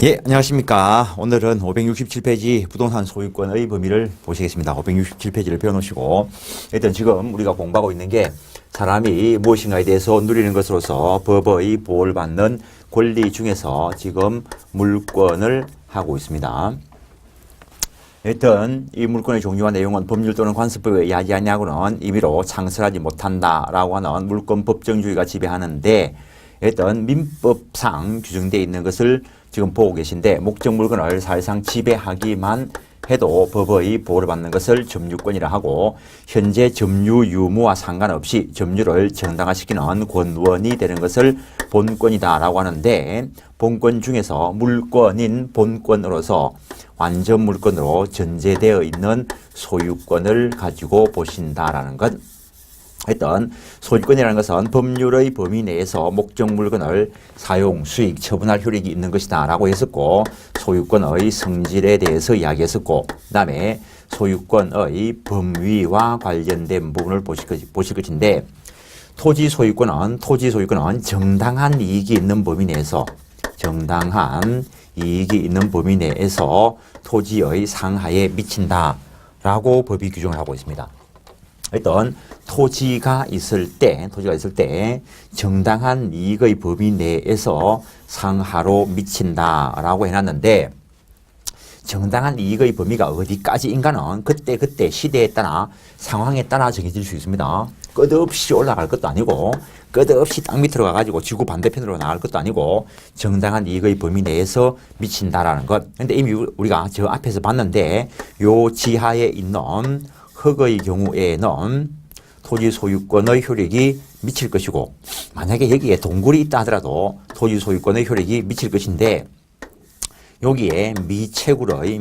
예, 안녕하십니까. 오늘은 567페이지 부동산 소유권의 범위를 보시겠습니다. 567페이지를 펴놓으시고, 일단 지금 우리가 공부하고 있는 게 사람이 무엇인가에 대해서 누리는 것으로서 법의 보호를 받는 권리 중에서 지금 물권을 하고 있습니다. 일단 이 물권의 종류와 내용은 법률 또는 관습법에 의하지 아니하고는 임의로 창설하지 못한다라고 하는 물권 법정주의가 지배하는데, 일단 민법상 규정되어 있는 것을 지금 보고 계신데, 목적 물건을 사실상 지배하기만 해도 법의 보호를 받는 것을 점유권이라 하고, 현재 점유 유무와 상관없이 점유를 정당화시키는 권원이 되는 것을 본권이다라고 하는데, 본권 중에서 물권인 본권으로서 완전 물권으로 전제되어 있는 소유권을 가지고 보신다라는 것. 일단 소유권이라는 것은 법률의 범위 내에서 목적 물건을 사용, 수익, 처분할 효력이 있는 것이다 라고 했었고, 소유권의 성질에 대해서 이야기했었고, 그 다음에 소유권의 범위와 관련된 부분을 보실 것인데, 토지 소유권은 정당한 이익이 있는 범위 내에서 토지의 상하에 미친다 라고 법이 규정을 하고 있습니다. 일단 토지가 있을 때 정당한 이익의 범위 내에서 상하로 미친다라고 해놨는데, 정당한 이익의 범위가 어디까지인가는 그때 시대에 따라 상황에 따라 정해질 수 있습니다. 끝없이 올라갈 것도 아니고 끝없이 땅 밑으로 가가지고 지구 반대편으로 나갈 것도 아니고 정당한 이익의 범위 내에서 미친다라는 것. 근데 이미 우리가 저 앞에서 봤는데, 요 지하에 있는 흙의 경우에는 토지 소유권의 효력이 미칠 것이고, 만약에 여기에 동굴이 있다 하더라도 토지 소유권의 효력이 미칠 것인데, 여기에 미채굴의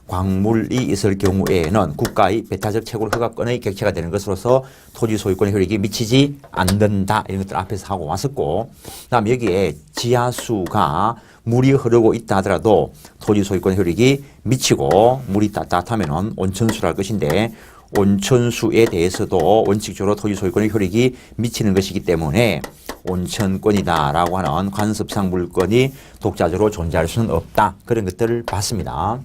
광물이 있을 경우에는 국가의 배타적 채굴 허가권의 객체가 되는 것으로서 토지 소유권의 효력이 미치지 않는다, 이런 것들 앞에서 하고 왔었고, 그 다음 여기에 지하수가 물이 흐르고 있다 하더라도 토지 소유권의 효력이 미치고, 물이 따뜻하면 온천수를 할 것인데, 온천수에 대해서도 원칙적으로 토지 소유권의 효력이 미치는 것이기 때문에 온천권이다 라고 하는 관습상 물권이 독자적으로 존재할 수는 없다, 그런 것들을 봤습니다.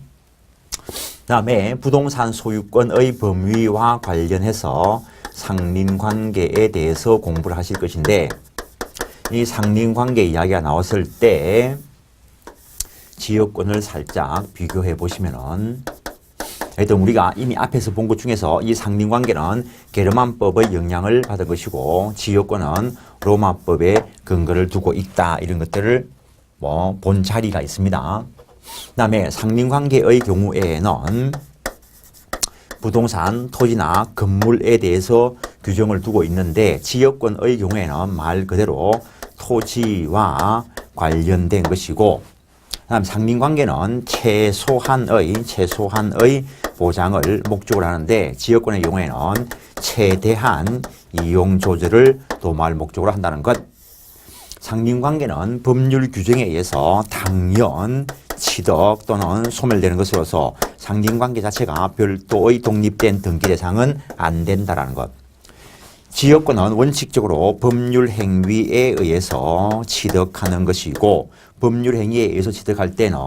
그 다음에 부동산 소유권의 범위와 관련해서 상린관계에 대해서 공부를 하실 것인데, 이 상린관계 이야기가 나왔을 때 지역권을 살짝 비교해 보시면은, 일단 우리가 이미 앞에서 본 것 중에서 이 상린관계는 게르만법의 영향을 받은 것이고, 지역권은 로마법에 근거를 두고 있다, 이런 것들을 본 자리가 있습니다. 그 다음에 상린관계의 경우에는 부동산, 토지나 건물에 대해서 규정을 두고 있는데, 지역권의 경우에는 말 그대로 토지와 관련된 것이고, 다음 상린관계는 최소한의 보장을 목적으로 하는데, 지역권의 경우에는 최대한 이용 조절을 도모할 목적으로 한다는 것. 상린관계는 법률 규정에 의해서 당연 취득 또는 소멸되는 것으로서 상린관계 자체가 별도의 독립된 등기 대상은 안 된다는 것. 지역권은 원칙적으로 법률 행위에 의해서 취득하는 것이고, 법률 행위에 의해서 취득할 때는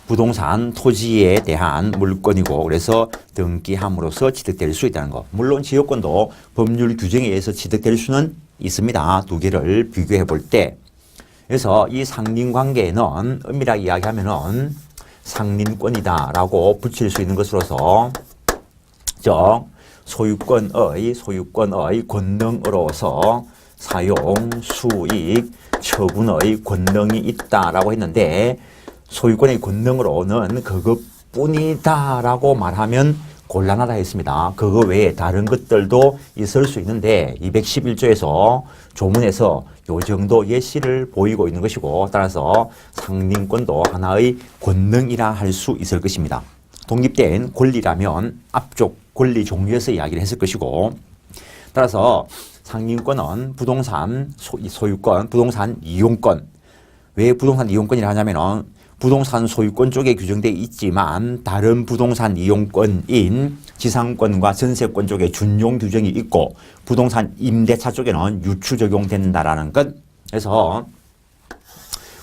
부동산, 토지에 대한 물권이고, 그래서 등기함으로써 취득될 수 있다는 것. 물론 지역권도 법률 규정에 의해서 취득될 수는 있습니다. 두 개를 비교해 볼 때. 그래서 이 상린관계는 엄밀하게 이야기하면은 상린권이다라고 붙일 수 있는 것으로서, 즉 소유권의 권능으로서 사용, 수익, 처분의 권능이 있다라고 했는데, 소유권의 권능으로는 그것뿐이다라고 말하면 곤란하다 했습니다. 그거 외에 다른 것들도 있을 수 있는데, 211조에서 조문에서 요 정도 예시를 보이고 있는 것이고, 따라서 상린권도 하나의 권능이라 할 수 있을 것입니다. 독립된 권리라면 앞쪽 권리 종류에서 이야기를 했을 것이고, 따라서 상린권은 부동산 소유권, 부동산 이용권. 왜 부동산 이용권이라 하냐면은 부동산 소유권 쪽에 규정되어 있지만 다른 부동산 이용권인 지상권과 전세권 쪽에 준용 규정이 있고, 부동산 임대차 쪽에는 유추 적용된다라는 것. 그래서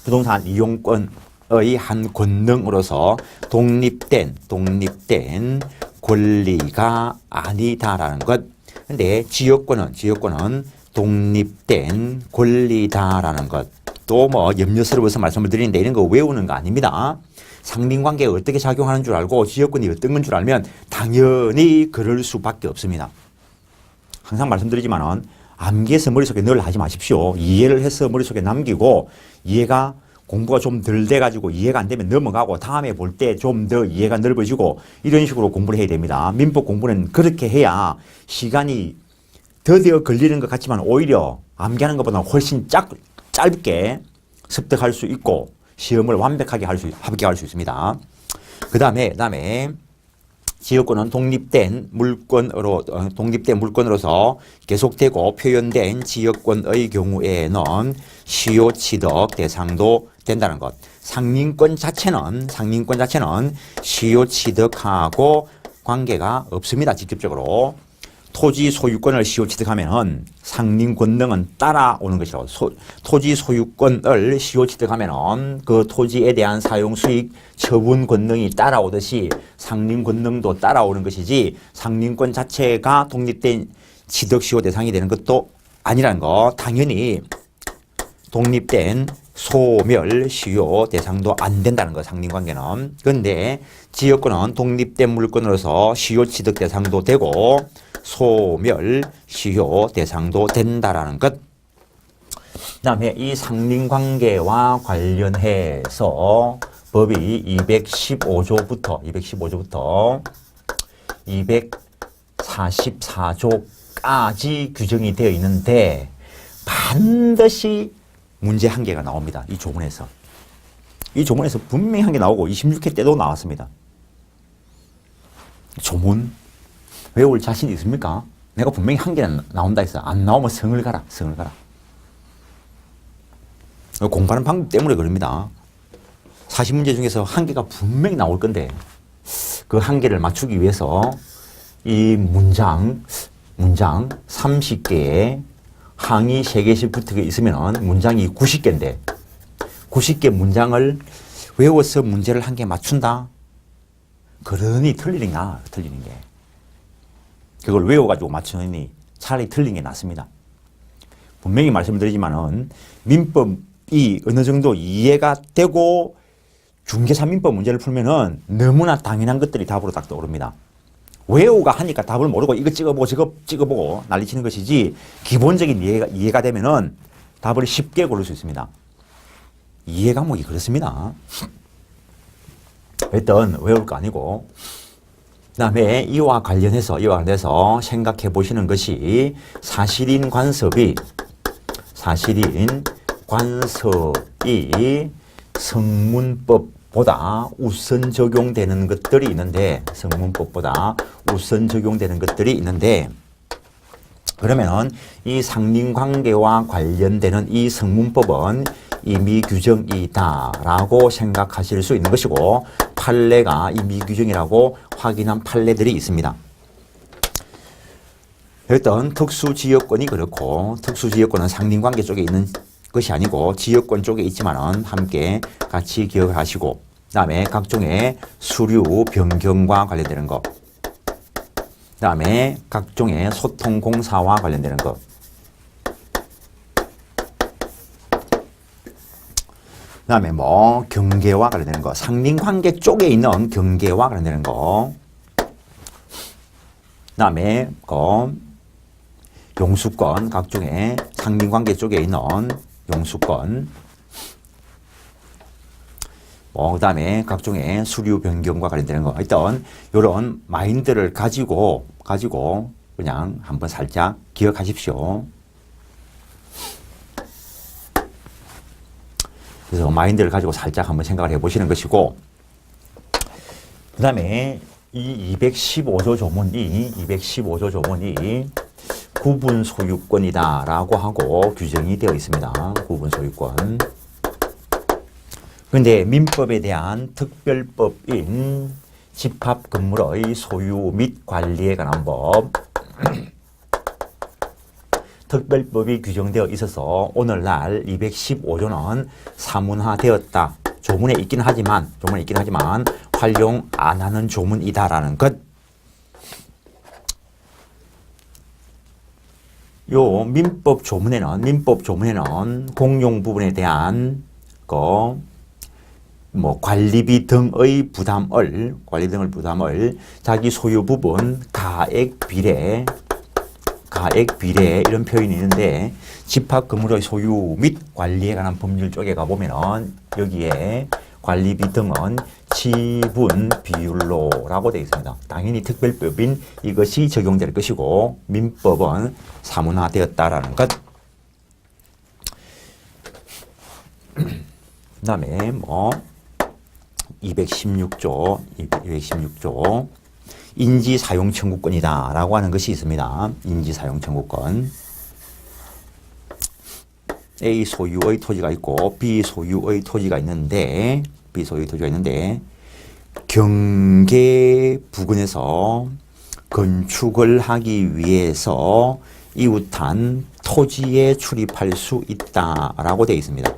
부동산 이용권의 한 권능으로서 독립된 권리가 아니다라는 것. 근데 지역권은 독립된 권리다라는 것. 또 뭐 염려스러워서 말씀을 드리는데 이런 거 외우는 거 아닙니다. 상린관계가 어떻게 작용하는 줄 알고 지역권이 어떤 건 줄 알면 당연히 그럴 수밖에 없습니다. 항상 말씀드리지만은 암기해서 머릿속에 늘 하지 마십시오. 이해를 해서 머릿속에 남기고 이해가 공부가 좀 덜 돼가지고 이해가 안 되면 넘어가고 다음에 볼 때 좀 더 이해가 넓어지고 이런 식으로 공부를 해야 됩니다. 민법 공부는 그렇게 해야 시간이 더뎌 걸리는 것 같지만 오히려 암기하는 것보다 훨씬 짧게 습득할 수 있고 시험을 완벽하게 합격할 수 있습니다. 그 다음에 지역권은 독립된 물권으로서 계속되고 표현된 지역권의 경우에는 시효 취득 대상도 된다는 것. 상린권 자체는 시효 취득하고 관계가 없습니다. 직접적으로. 토지 소유권을 시효 취득하면은 상린 권능은 따라오는 것이라고. 토지 소유권을 시효 취득하면은 그 토지에 대한 사용 수익 처분 권능이 따라오듯이 상린 권능도 따라오는 것이지 상린권 자체가 독립된 취득 시효 대상이 되는 것도 아니라는 거. 당연히 독립된 소멸 시효 대상도 안 된다는 거, 상린관계는. 그런데 지역권은 독립된 물권으로서 시효 취득 대상도 되고 소멸 시효 대상도 된다라는 것. 그 다음에 이 상린관계와 관련해서 법이 215조부터 244조까지 규정이 되어 있는데 반드시 문제 한 개가 나옵니다. 이 조문에서. 이 조문에서 분명히 한 개 나오고 26회 때도 나왔습니다. 조문 외울 자신 있습니까? 내가 분명히 한 개 나온다 했어. 안 나오면 성을 가라. 공부하는 방법 때문에 그럽니다. 40문제 중에서 한 개가 분명히 나올 건데 그 한 개를 맞추기 위해서 이 문장 30개에 항이 3개씩 붙어 있으면 문장이 90개인데 90개 문장을 외워서 문제를 한 개 맞춘다? 그러니 틀리는 게. 그걸 외워가지고 맞추니 차라리 틀린 게 낫습니다. 분명히 말씀드리지만은 민법이 어느 정도 이해가 되고 중개사 민법 문제를 풀면은 너무나 당연한 것들이 답으로 딱 떠오릅니다. 외우가 하니까 답을 모르고 이거 찍어보고 저거 찍어보고 난리치는 것이지 기본적인 이해가 되면은 답을 쉽게 고를 수 있습니다. 이해 과목이 그렇습니다. 일단 외울 거 아니고. 그 다음에 이와 관련해서 생각해 보시는 것이 사실인 관습이 성문법보다 우선 적용되는 것들이 있는데 그러면 이 상린관계와 관련되는 이 성문법은 임의규정이다라고 생각하실 수 있는 것이고 판례가 임의규정이라고 확인한 판례들이 있습니다. 일단 특수지역권이 그렇고 특수지역권은 상린관계 쪽에 있는 것이 아니고 지역권 쪽에 있지만은 함께 같이 기억을 하시고 그 다음에 각종의 수류 변경과 관련되는 것 그 다음에 각종의 소통공사와 관련되는 것 그 다음에 뭐 경계와 관련되는 거 상린관계 쪽에 있는 경계와 관련되는 거 그 다음에 용수권 각종의 상린관계 쪽에 있는 용수권 그 다음에 각종의 수류 변경과 관련되는 거 일단 이런 마인드를 가지고 그냥 한번 살짝 기억하십시오. 그래서 마인드를 가지고 살짝 한번 생각을 해보시는 것이고 그 다음에 이 215조 조문이 구분 소유권이다라고 하고 규정이 되어 있습니다. 구분 소유권. 그런데 민법에 대한 특별법인 집합 건물의 소유 및 관리에 관한 법 특별법이 규정되어 있어서 오늘날 215조는 사문화되었다. 조문에 있긴 하지만 활용 안 하는 조문이다라는 것. 요 민법 조문에는 공용 부분에 대한 관리비 등의 부담을 자기 소유 부분 가액 비례 이런 표현이 있는데 집합 건물의 소유 및 관리에 관한 법률 쪽에 가보면은 여기에 관리비 등은 지분 비율로라고 되어 있습니다. 당연히 특별법인 이것이 적용될 것이고 민법은 사문화되었다라는 것. 그다음에 216조 인지사용 청구권이다 라고 하는 것이 있습니다. 인지사용 청구권. A 소유의 토지가 있고 B 소유의 토지가 있는데 경계 부근에서 건축을 하기 위해서 이웃한 토지에 출입할 수 있다라고 되어 있습니다.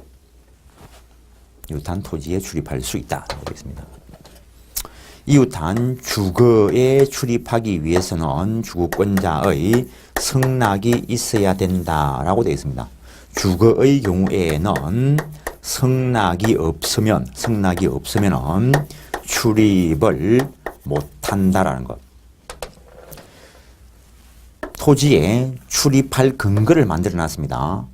이웃한 토지에 출입할 수 있다라고 되어 있습니다. 이웃한 주거에 출입하기 위해서는 주거권자의 승낙이 있어야 된다라고 되어 있습니다. 주거의 경우에는 승낙이 없으면 출입을 못한다라는 것. 토지에 출입할 근거를 만들어 놨습니다.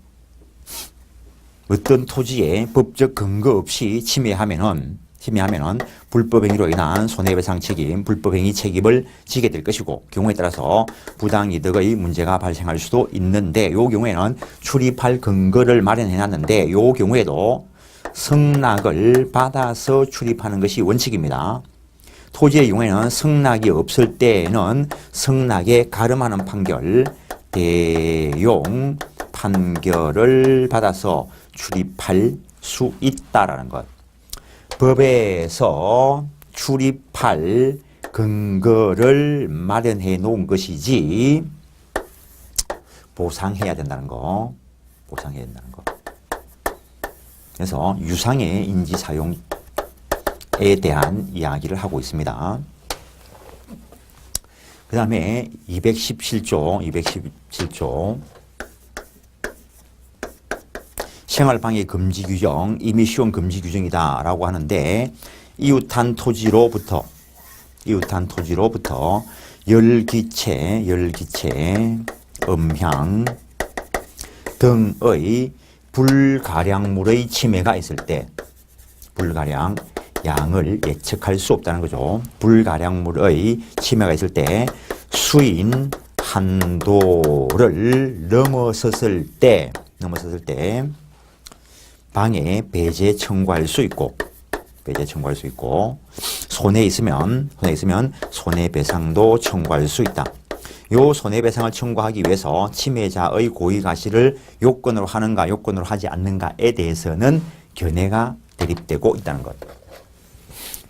어떤 토지에 법적 근거 없이 침해하면은 불법행위로 인한 손해배상 책임, 불법행위 책임을 지게 될 것이고 경우에 따라서 부당이득의 문제가 발생할 수도 있는데 이 경우에는 출입할 근거를 마련해놨는데 이 경우에도 승낙을 받아서 출입하는 것이 원칙입니다. 토지의 경우에는 승낙이 없을 때에는 승낙에 가름하는 판결, 대용 판결을 받아서 출입할 수 있다라는 것. 법에서 출입할 근거를 마련해 놓은 것이지 보상해야 된다는 거. 그래서 유상의 인지사용에 대한 이야기를 하고 있습니다. 그 다음에 217조 생활방해 금지 규정, 임의시용 금지 규정이다 라고 하는데 이웃한 토지로부터 열기체, 음향 등의 불가량물의 침해가 있을 때 불가량 양을 예측할 수 없다는 거죠. 불가량물의 침해가 있을 때 수인 한도를 넘어섰을 때 방해 배제 청구할 수 있고 손해 있으면 손해배상도 청구할 수 있다. 요 손해배상을 청구하기 위해서 침해자의 고의가시를 요건으로 하는가 요건으로 하지 않는가에 대해서는 견해가 대립되고 있다는 것.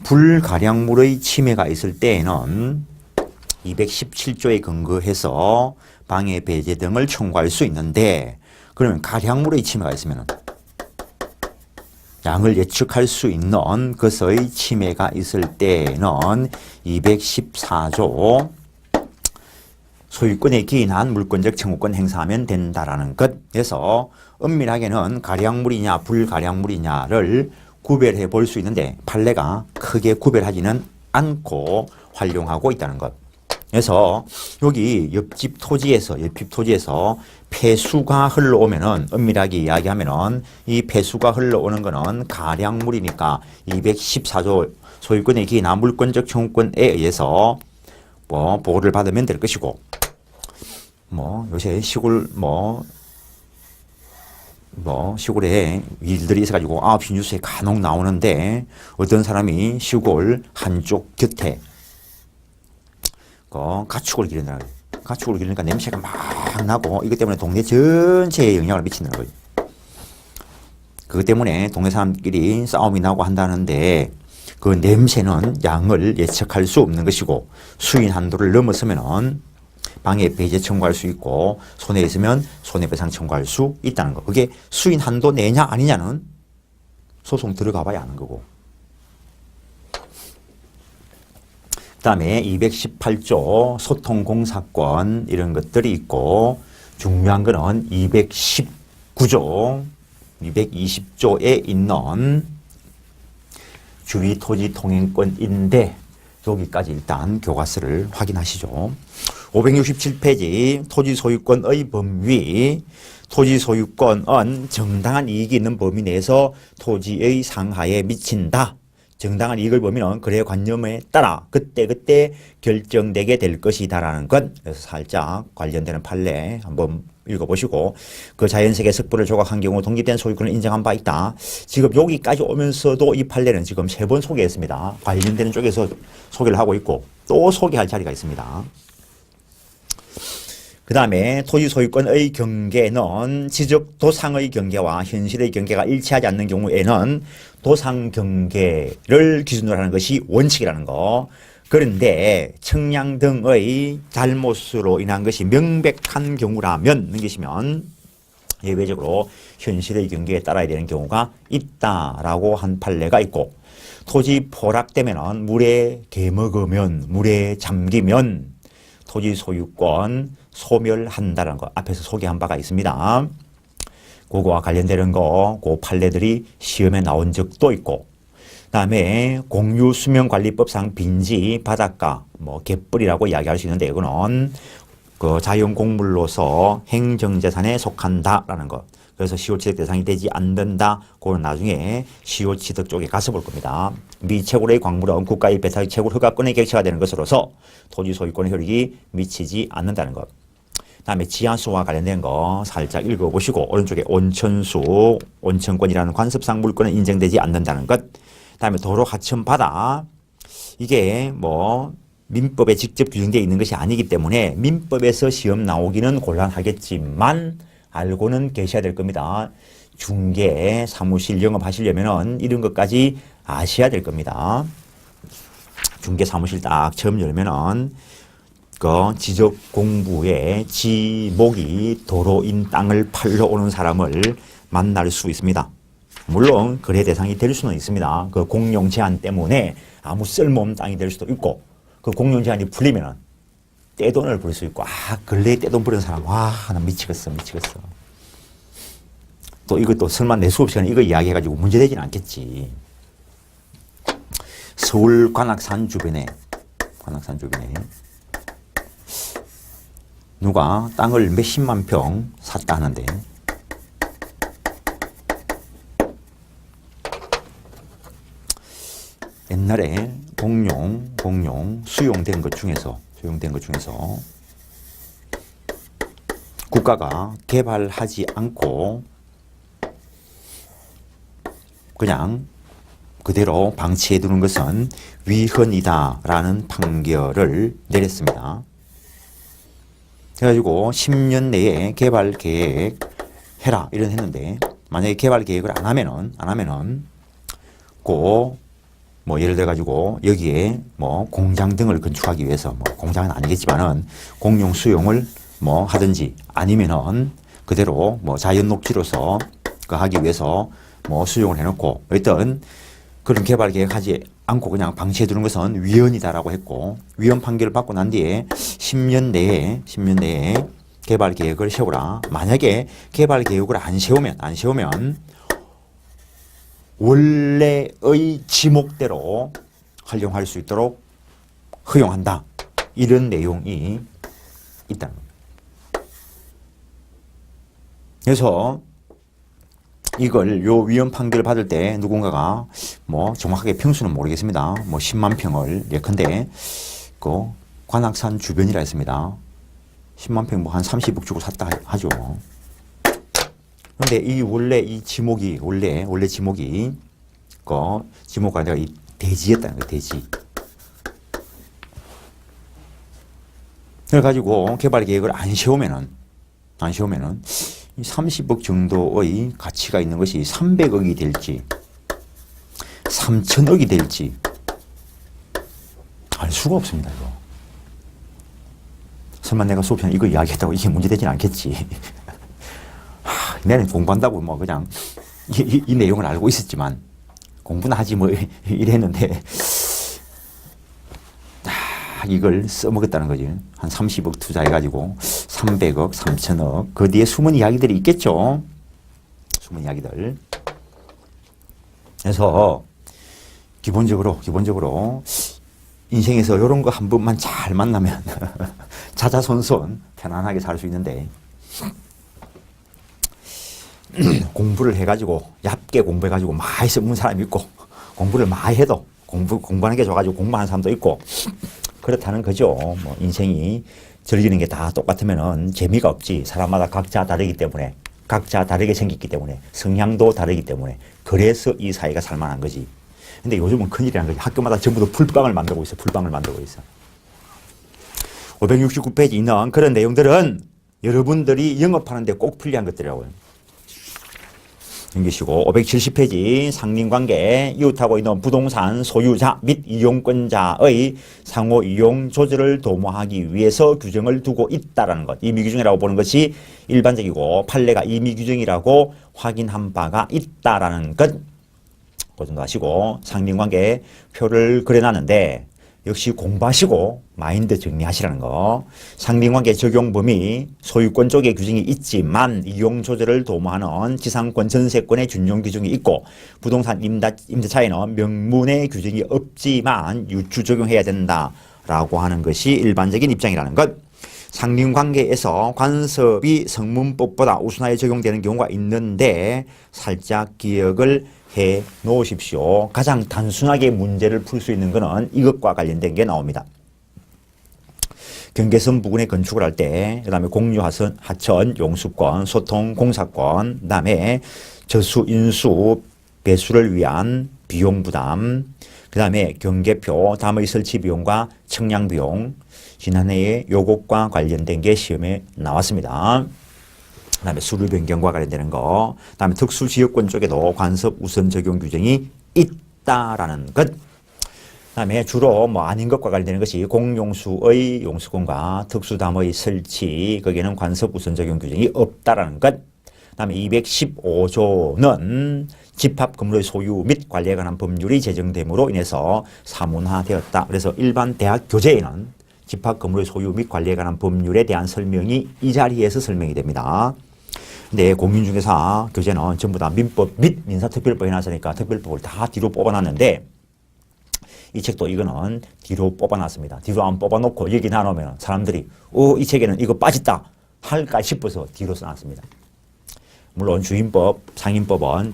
불가량물의 침해가 있을 때에는 217조에 근거해서 방해 배제 등을 청구할 수 있는데 그러면 가량물의 침해가 있으면 양을 예측할 수 있는 것의 침해가 있을 때는 214조 소유권에 기인한 물권적 청구권 행사하면 된다라는 것. 그래서 엄밀하게는 가량물이냐 불가량물이냐를 구별해 볼 수 있는데 판례가 크게 구별하지는 않고 활용하고 있다는 것. 그래서 여기 옆집 토지에서 폐수가 흘러오면은 엄밀하게 이야기하면은 이 폐수가 흘러오는 거는 가량물이니까 214조 소유권에 기인한 물권적 청구권에 의해서 보호를 받으면 될 것이고 요새 시골에 일들이 있어가지고 9시 뉴스에 간혹 나오는데 어떤 사람이 시골 한쪽 곁에 가축을 기르니까 냄새가 막 나고 이것 때문에 동네 전체에 영향을 미친다는 거예요. 그것 때문에 동네 사람끼리 싸움이 나고 한다는데 그 냄새는 양을 예측할 수 없는 것이고 수인 한도를 넘어서면은 방해 배제 청구할 수 있고 손해에 있으면 손해배상 청구할 수 있다는 거. 그게 수인 한도 내냐 아니냐는 소송 들어가 봐야 아는 거고. 그 다음에 218조 소통공사권 이런 것들이 있고 중요한 거는 219조, 220조에 있는 주위토지통행권인데 여기까지 일단 교과서를 확인하시죠. 567페이지 토지소유권의 범위. 토지소유권은 정당한 이익이 있는 범위 내에서 토지의 상하에 미친다. 정당한 이익을 보면 거래 관념에 따라 그때그때 결정되게 될 것이다라는 것. 그래서 살짝 관련되는 판례 한번 읽어보시고 그 자연세계 석부를 조각한 경우 독립된 소유권을 인정한 바 있다. 지금 여기까지 오면서도 이 판례는 지금 3번 소개했습니다. 관련되는 쪽에서 소개를 하고 있고 또 소개할 자리가 있습니다. 그 다음에 토지 소유권의 경계는 지적 도상의 경계와 현실의 경계가 일치하지 않는 경우에는 도상 경계를 기준으로 하는 것이 원칙이라는 거. 그런데 청량 등의 잘못으로 인한 것이 명백한 경우라면 넘기시면 예외적으로 현실의 경계에 따라야 되는 경우가 있다라고 한 판례가 있고 토지 포락되면 물에 개먹으면 물에 잠기면 토지 소유권 소멸한다는 거 앞에서 소개한 바가 있습니다. 그거와 관련되는 거, 그 판례들이 시험에 나온 적도 있고 그 다음에 공유수면관리법상 빈지, 바닷가, 갯벌이라고 이야기할 수 있는데 이거는 그 자연공물로서 행정재산에 속한다라는 것. 그래서 시효취득 대상이 되지 않는다. 그건 나중에 시효취득 쪽에 가서 볼 겁니다. 미채굴의 광물은 국가의 배타적 채굴 허가권에 객체가 되는 것으로서 토지 소유권의 효력이 미치지 않는다는 것. 다음에 지하수와 관련된 거 살짝 읽어보시고 오른쪽에 온천수, 온천권이라는 관습상 물권은 인정되지 않는다는 것. 다음에 도로 하천 바다 이게 민법에 직접 규정되어 있는 것이 아니기 때문에 민법에서 시험 나오기는 곤란하겠지만 알고는 계셔야 될 겁니다. 중개, 사무실 영업하시려면 이런 것까지 아셔야 될 겁니다. 중개 사무실 딱 처음 열면은 그 지적 공부에 지목이 도로인 땅을 팔러 오는 사람을 만날 수 있습니다. 물론 거래 대상이 될 수는 있습니다. 그 공용 제한 때문에 아무 쓸모없는 땅이 될 수도 있고 그 공용 제한이 풀리면은 떼돈을 벌 수 있고 근래에 떼돈 버는 사람 나 미치겠어. 또 이것도 설마 내 수업 시간에 이거 이야기해가지고 문제되지는 않겠지. 서울 관악산 주변에 누가 땅을 몇십만 평 샀다 하는데 옛날에 공용 수용된 것 중에서 국가가 개발하지 않고 그냥 그대로 방치해 두는 것은 위헌이다라는 판결을 내렸습니다. 그래가지고 10년 내에 개발 계획 해라 이런 했는데 만약에 개발 계획을 안 하면은 예를 들어 가지고 여기에 공장 등을 건축하기 위해서 공장은 아니겠지만은 공용 수용을 하든지 아니면은 그대로 자연 녹지로서 하기 위해서 수용을 해놓고 어떤 그런 개발 계획하지 않고 그냥 방치해 두는 것은 위헌이다라고 했고 위헌 판결을 받고 난 뒤에 10년 내에 개발 계획을 세우라. 만약에 개발 계획을 안 세우면 원래의 지목대로 활용할 수 있도록 허용한다. 이런 내용이 있다는 겁니다. 그래서 이걸 위헌 판결을 받을 때 누군가가 정확하게 평수는 모르겠습니다. 10만 평을 예컨대 그 관악산 주변이라 했습니다. 10만 평 한 30억 주고 샀다 하죠. 그런데 원래 지목이 지목가 내가 이 대지였다는 거예요. 대지. 그래가지고 개발 계획을 안 세우면은 30억 정도의 가치가 있는 것이 300억이 될지 3천억이 될지 알 수가 없습니다. 이거. 설마 내가 수업시간에 이거 이야기했다고 이게 문제되진 않겠지. 내는 공부한다고 뭐 그냥 이 내용을 알고 있었지만 공부나 하지 뭐 이랬는데 이걸 써먹었다는 거지. 한 30억 투자해가지고 300억, 3천억 그 뒤에 숨은 이야기들이 있겠죠. 숨은 이야기들. 그래서 기본적으로 인생에서 이런 거 한 번만 잘 만나면 자자손손 편안하게 살 수 있는데 공부를 해가지고 얕게 공부해가지고 많이 써먹는 사람이 있고 공부를 많이 해도 공부하는 게 좋아가지고 공부하는 사람도 있고 그렇다는 거죠. 뭐 인생이 즐기는 게 다 똑같으면은 재미가 없지. 사람마다 각자 다르기 때문에 각자 다르게 생겼기 때문에 성향도 다르기 때문에 그래서 이 사회가 살만한 거지. 근데 요즘은 큰일이라는 거지. 학교마다 전부 다 풀빵을 만들고 있어. 풀빵을 만들고 있어. 569페이지 있는 그런 내용들은 여러분들이 영업하는데 꼭 필요한 것들이라고요. 넘기시고 570페이지 상린관계 이웃하고 있는 부동산 소유자 및 이용권자의 상호 이용 조절을 도모하기 위해서 규정을 두고 있다라는 것. 임의규정이라고 보는 것이 일반적이고 판례가 임의규정이라고 확인한 바가 있다라는 것. 그 정도 하시고 상린관계 표를 그려놨는데 역시 공부하시고 마인드 정리하시라는 거. 상린관계 적용 범위 소유권 쪽에 규정이 있지만 이용 조절을 도모하는 지상권 전세권의 준용 규정이 있고 부동산 임대차에는 명문의 규정이 없지만 유추 적용해야 된다라고 하는 것이 일반적인 입장이라는 것. 상린관계에서 관습이 성문법보다 우선하게 적용되는 경우가 있는데 살짝 기억을 해 놓으십시오. 가장 단순하게 문제를 풀 수 있는 것은 이것과 관련된 게 나옵니다. 경계선 부근에 건축을 할 때, 그 다음에 공유하천, 용수권, 소통, 공사권, 그 다음에 저수, 인수, 배수를 위한 비용 부담, 그 다음에 경계표, 담의 설치 비용과 청량 비용, 지난해에 요것과 관련된 게 시험에 나왔습니다. 그 다음에 수를 변경과 관련되는 거, 그 다음에 특수지역권 쪽에도 관습 우선 적용 규정이 있다라는 것. 그 다음에 주로 뭐 아닌 것과 관련되는 것이 공용수의 용수권과 특수담의 설치, 거기에는 관습 우선 적용 규정이 없다라는 것. 그 다음에 215조는 집합 건물의 소유 및 관리에 관한 법률이 제정됨으로 인해서 사문화되었다. 그래서 일반 대학 교재에는 집합 건물의 소유 및 관리에 관한 법률에 대한 설명이 이 자리에서 설명이 됩니다. 근데 공인중개사 교재는 전부 다 민법 및 민사특별법에 나서니까 특별법을 다 뒤로 뽑아놨는데 이 책도 이거는 뒤로 뽑아놨습니다. 뒤로 안 뽑아놓고 여기 나누면 사람들이 이 책에는 이거 빠졌다 할까 싶어서 뒤로 써놨습니다. 물론 주임법, 상임법은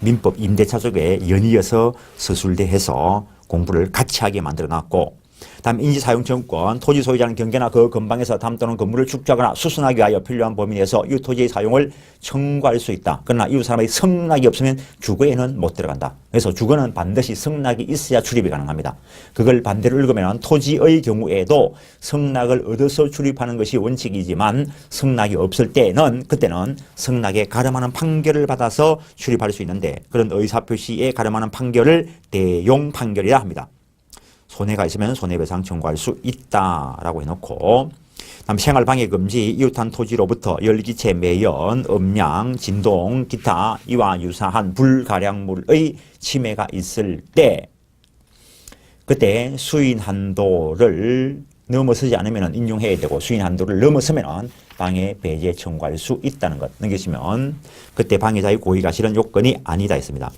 민법 임대차 쪽에 연이어서 서술대해서 공부를 같이 하게 만들어놨고 다음 인지사용청권, 토지 소유자는 경계나 그 근방에서 담 또는 건물을 축조하거나 수선하기 위하여 필요한 범위 내에서 이 토지의 사용을 청구할 수 있다. 그러나 이웃 사람의 승낙이 없으면 주거에는 못 들어간다. 그래서 주거는 반드시 승낙이 있어야 출입이 가능합니다. 그걸 반대로 읽으면 토지의 경우에도 승낙을 얻어서 출입하는 것이 원칙이지만 승낙이 없을 때는 그때는 승낙에 가름하는 판결을 받아서 출입할 수 있는데 그런 의사표시에 가름하는 판결을 대용 판결이라 합니다. 손해가 있으면 손해배상 청구할 수 있다라고 해놓고 다음 생활방해금지 이웃한 토지로부터 열기체, 매연, 음양, 진동, 기타 이와 유사한 불가량물의 침해가 있을 때 그때 수인 한도를 넘어서지 않으면 인용해야 되고 수인 한도를 넘어서면 방해 배제 청구할 수 있다는 것 넘기시면 그때 방해자의 고의가 실은 요건이 아니다 했습니다.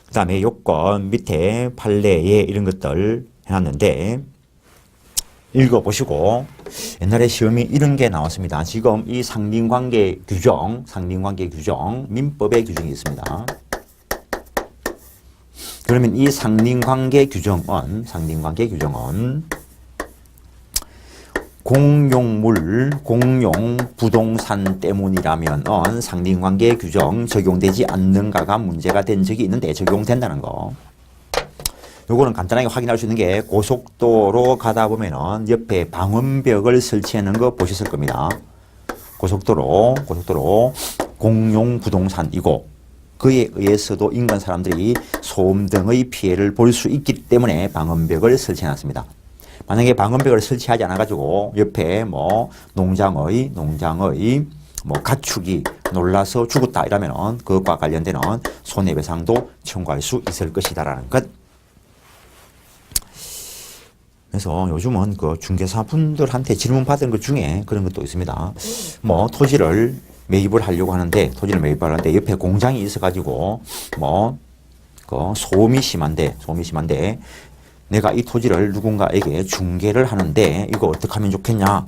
그 다음에 요건 밑에 판례에 이런 것들 해놨는데 읽어보시고 옛날에 시험이 이런 게 나왔습니다. 지금 이 상린관계 규정 민법의 규정이 있습니다. 그러면 이 상린관계 규정은 공용물, 공용 부동산 때문이라면 상린관계 규정 적용되지 않는가가 문제가 된 적이 있는데 적용된다는 거. 요거는 간단하게 확인할 수 있는 게 고속도로 가다 보면은 옆에 방음벽을 설치하는 거 보셨을 겁니다. 고속도로 공용 부동산이고 그에 의해서도 인간 사람들이 소음 등의 피해를 볼 수 있기 때문에 방음벽을 설치해 놨습니다. 만약에 방음벽을 설치하지 않아가지고 옆에 뭐 농장의 뭐 가축이 놀라서 죽었다 이러면은 그것과 관련되는 손해배상도 청구할 수 있을 것이다라는 것. 그래서 요즘은 그 중개사분들한테 질문 받은 것 중에 그런 것도 있습니다. 뭐 토지를 매입을 하려고 하는데 옆에 공장이 있어가지고 뭐 그 소음이 심한데 내가 이 토지를 누군가에게 중개를 하는데 이거 어떻게 하면 좋겠냐?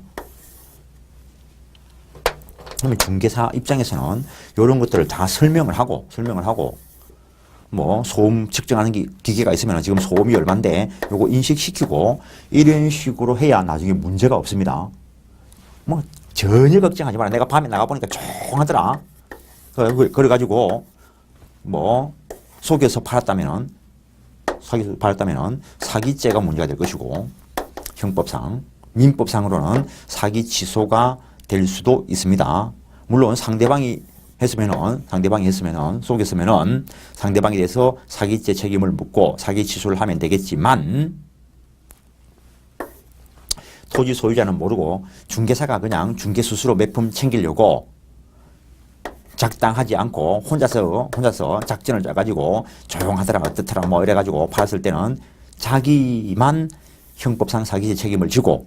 그러면 중개사 입장에서는 이런 것들을 다 설명을 하고 뭐 소음 측정하는 기계가 있으면 지금 소음이 얼만데 요거 인식시키고 이런 식으로 해야 나중에 문제가 없습니다. 뭐 전혀 걱정하지 마라. 내가 밤에 나가보니까 조용하더라. 그래가지고 뭐 속여서 팔았다면은 사기죄가 문제가 될 것이고 형법상, 민법상으로는 사기 취소가 될 수도 있습니다. 물론 상대방이 했으면은 속였으면은 상대방에 대해서 사기죄 책임을 묻고 사기 취소를 하면 되겠지만 토지 소유자는 모르고 중개사가 그냥 중개 수수료 매품 챙기려고 작당하지 않고 혼자서 작전을 짜가지고 조용하더라 어떻더라 뭐 이래가지고 팔았을 때는 자기만 형법상 사기죄 책임을 지고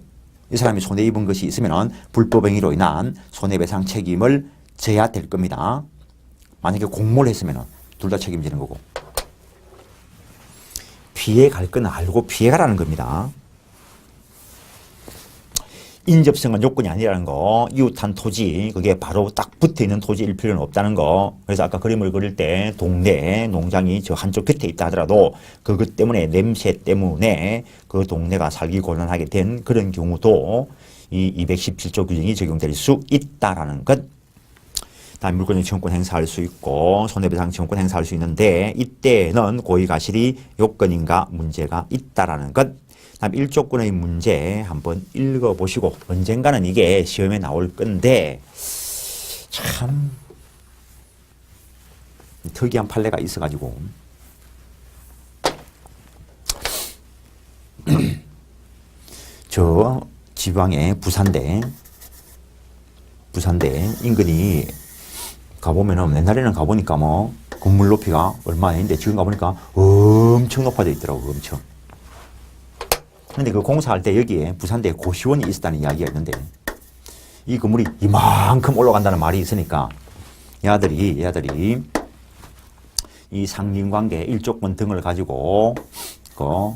이 사람이 손해 입은 것이 있으면 불법 행위로 인한 손해배상 책임을 져야 될 겁니다. 만약에 공모를 했으면 둘 다 책임지는 거고 피해 갈 건 알고 피해 가라는 겁니다. 인접성은 요건이 아니라는 거, 이웃한 토지, 그게 바로 딱 붙어 있는 토지일 필요는 없다는 거. 그래서 아까 그림을 그릴 때 동네 농장이 저 한쪽 곁에 있다 하더라도 그것 때문에 냄새 때문에 그 동네가 살기 곤란하게 된 그런 경우도 이 217조 규정이 적용될 수 있다라는 것. 다음 물권적 청구권 행사할 수 있고 손해배상 청구권 행사할 수 있는데 이때는 고의가실이 요건인가 문제가 있다라는 것. 다음 1조건의 문제 한번 읽어보시고 언젠가는 이게 시험에 나올 건데 참 특이한 판례가 있어가지고 저 지방의 부산대 인근이 가보면은 옛날에는 가보니까 뭐 건물 높이가 얼마인데 지금 가보니까 엄청 높아져 있더라고. 엄청. 근데 그 공사할 때 여기에 부산대에 고시원이 있었다는 이야기가 있는데 이 건물이 이만큼 올라간다는 말이 있으니까 얘들이 이 상린관계 1조권 등을 가지고 그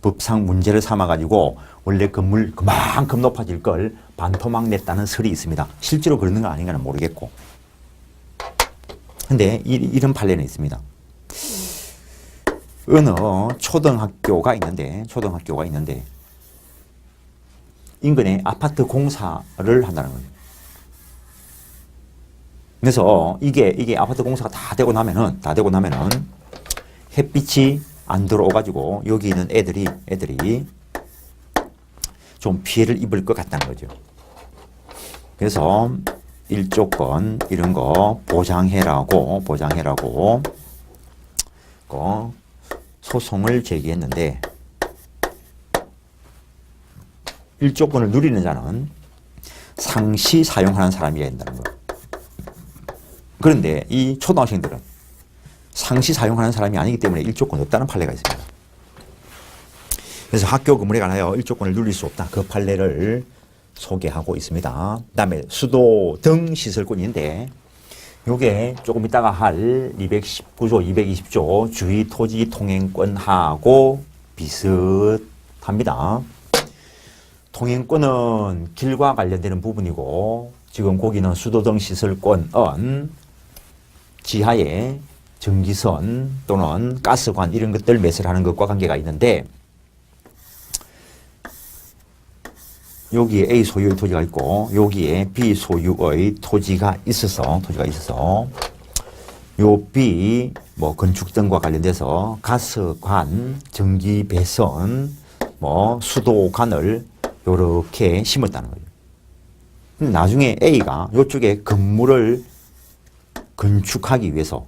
법상 문제를 삼아가지고 원래 건물 그만큼 높아질 걸 반토막 냈다는 설이 있습니다. 실제로 그러는 거 아닌가는 모르겠고. 근데 이런 판례는 있습니다. 어느 초등학교가 있는데 인근에 아파트 공사를 한다는 거예요. 그래서 이게 아파트 공사가 다 되고 나면은 햇빛이 안 들어오가지고 여기 있는 애들이 좀 피해를 입을 것 같다는 거죠. 그래서 1조건 이런 거 보장해라고 소송을 제기했는데 1조건을 누리는 자는 상시 사용하는 사람이어야 된다는 거예요. 그런데 이 초등학생들은 상시 사용하는 사람이 아니기 때문에 1조건 없다는 판례가 있습니다. 그래서 학교 건물에 관하여 1조건을 누릴 수 없다. 그 판례를 소개하고 있습니다. 그 다음에 수도 등 시설권인데 요게 조금 이따가 할 219조, 220조 주의 토지 통행권하고 비슷합니다. 통행권은 길과 관련되는 부분이고 지금 거기는 수도 등 시설권은 지하에 전기선 또는 가스관 이런 것들 매설하는 것과 관계가 있는데 여기에 A 소유의 토지가 있고 여기에 B 소유의 토지가 있어서 요 B 뭐 건축 등과 관련돼서 가스관, 전기 배선, 뭐 수도관을 요렇게 심었다는 거예요. 근데 나중에 A가 요쪽에 건물을 건축하기 위해서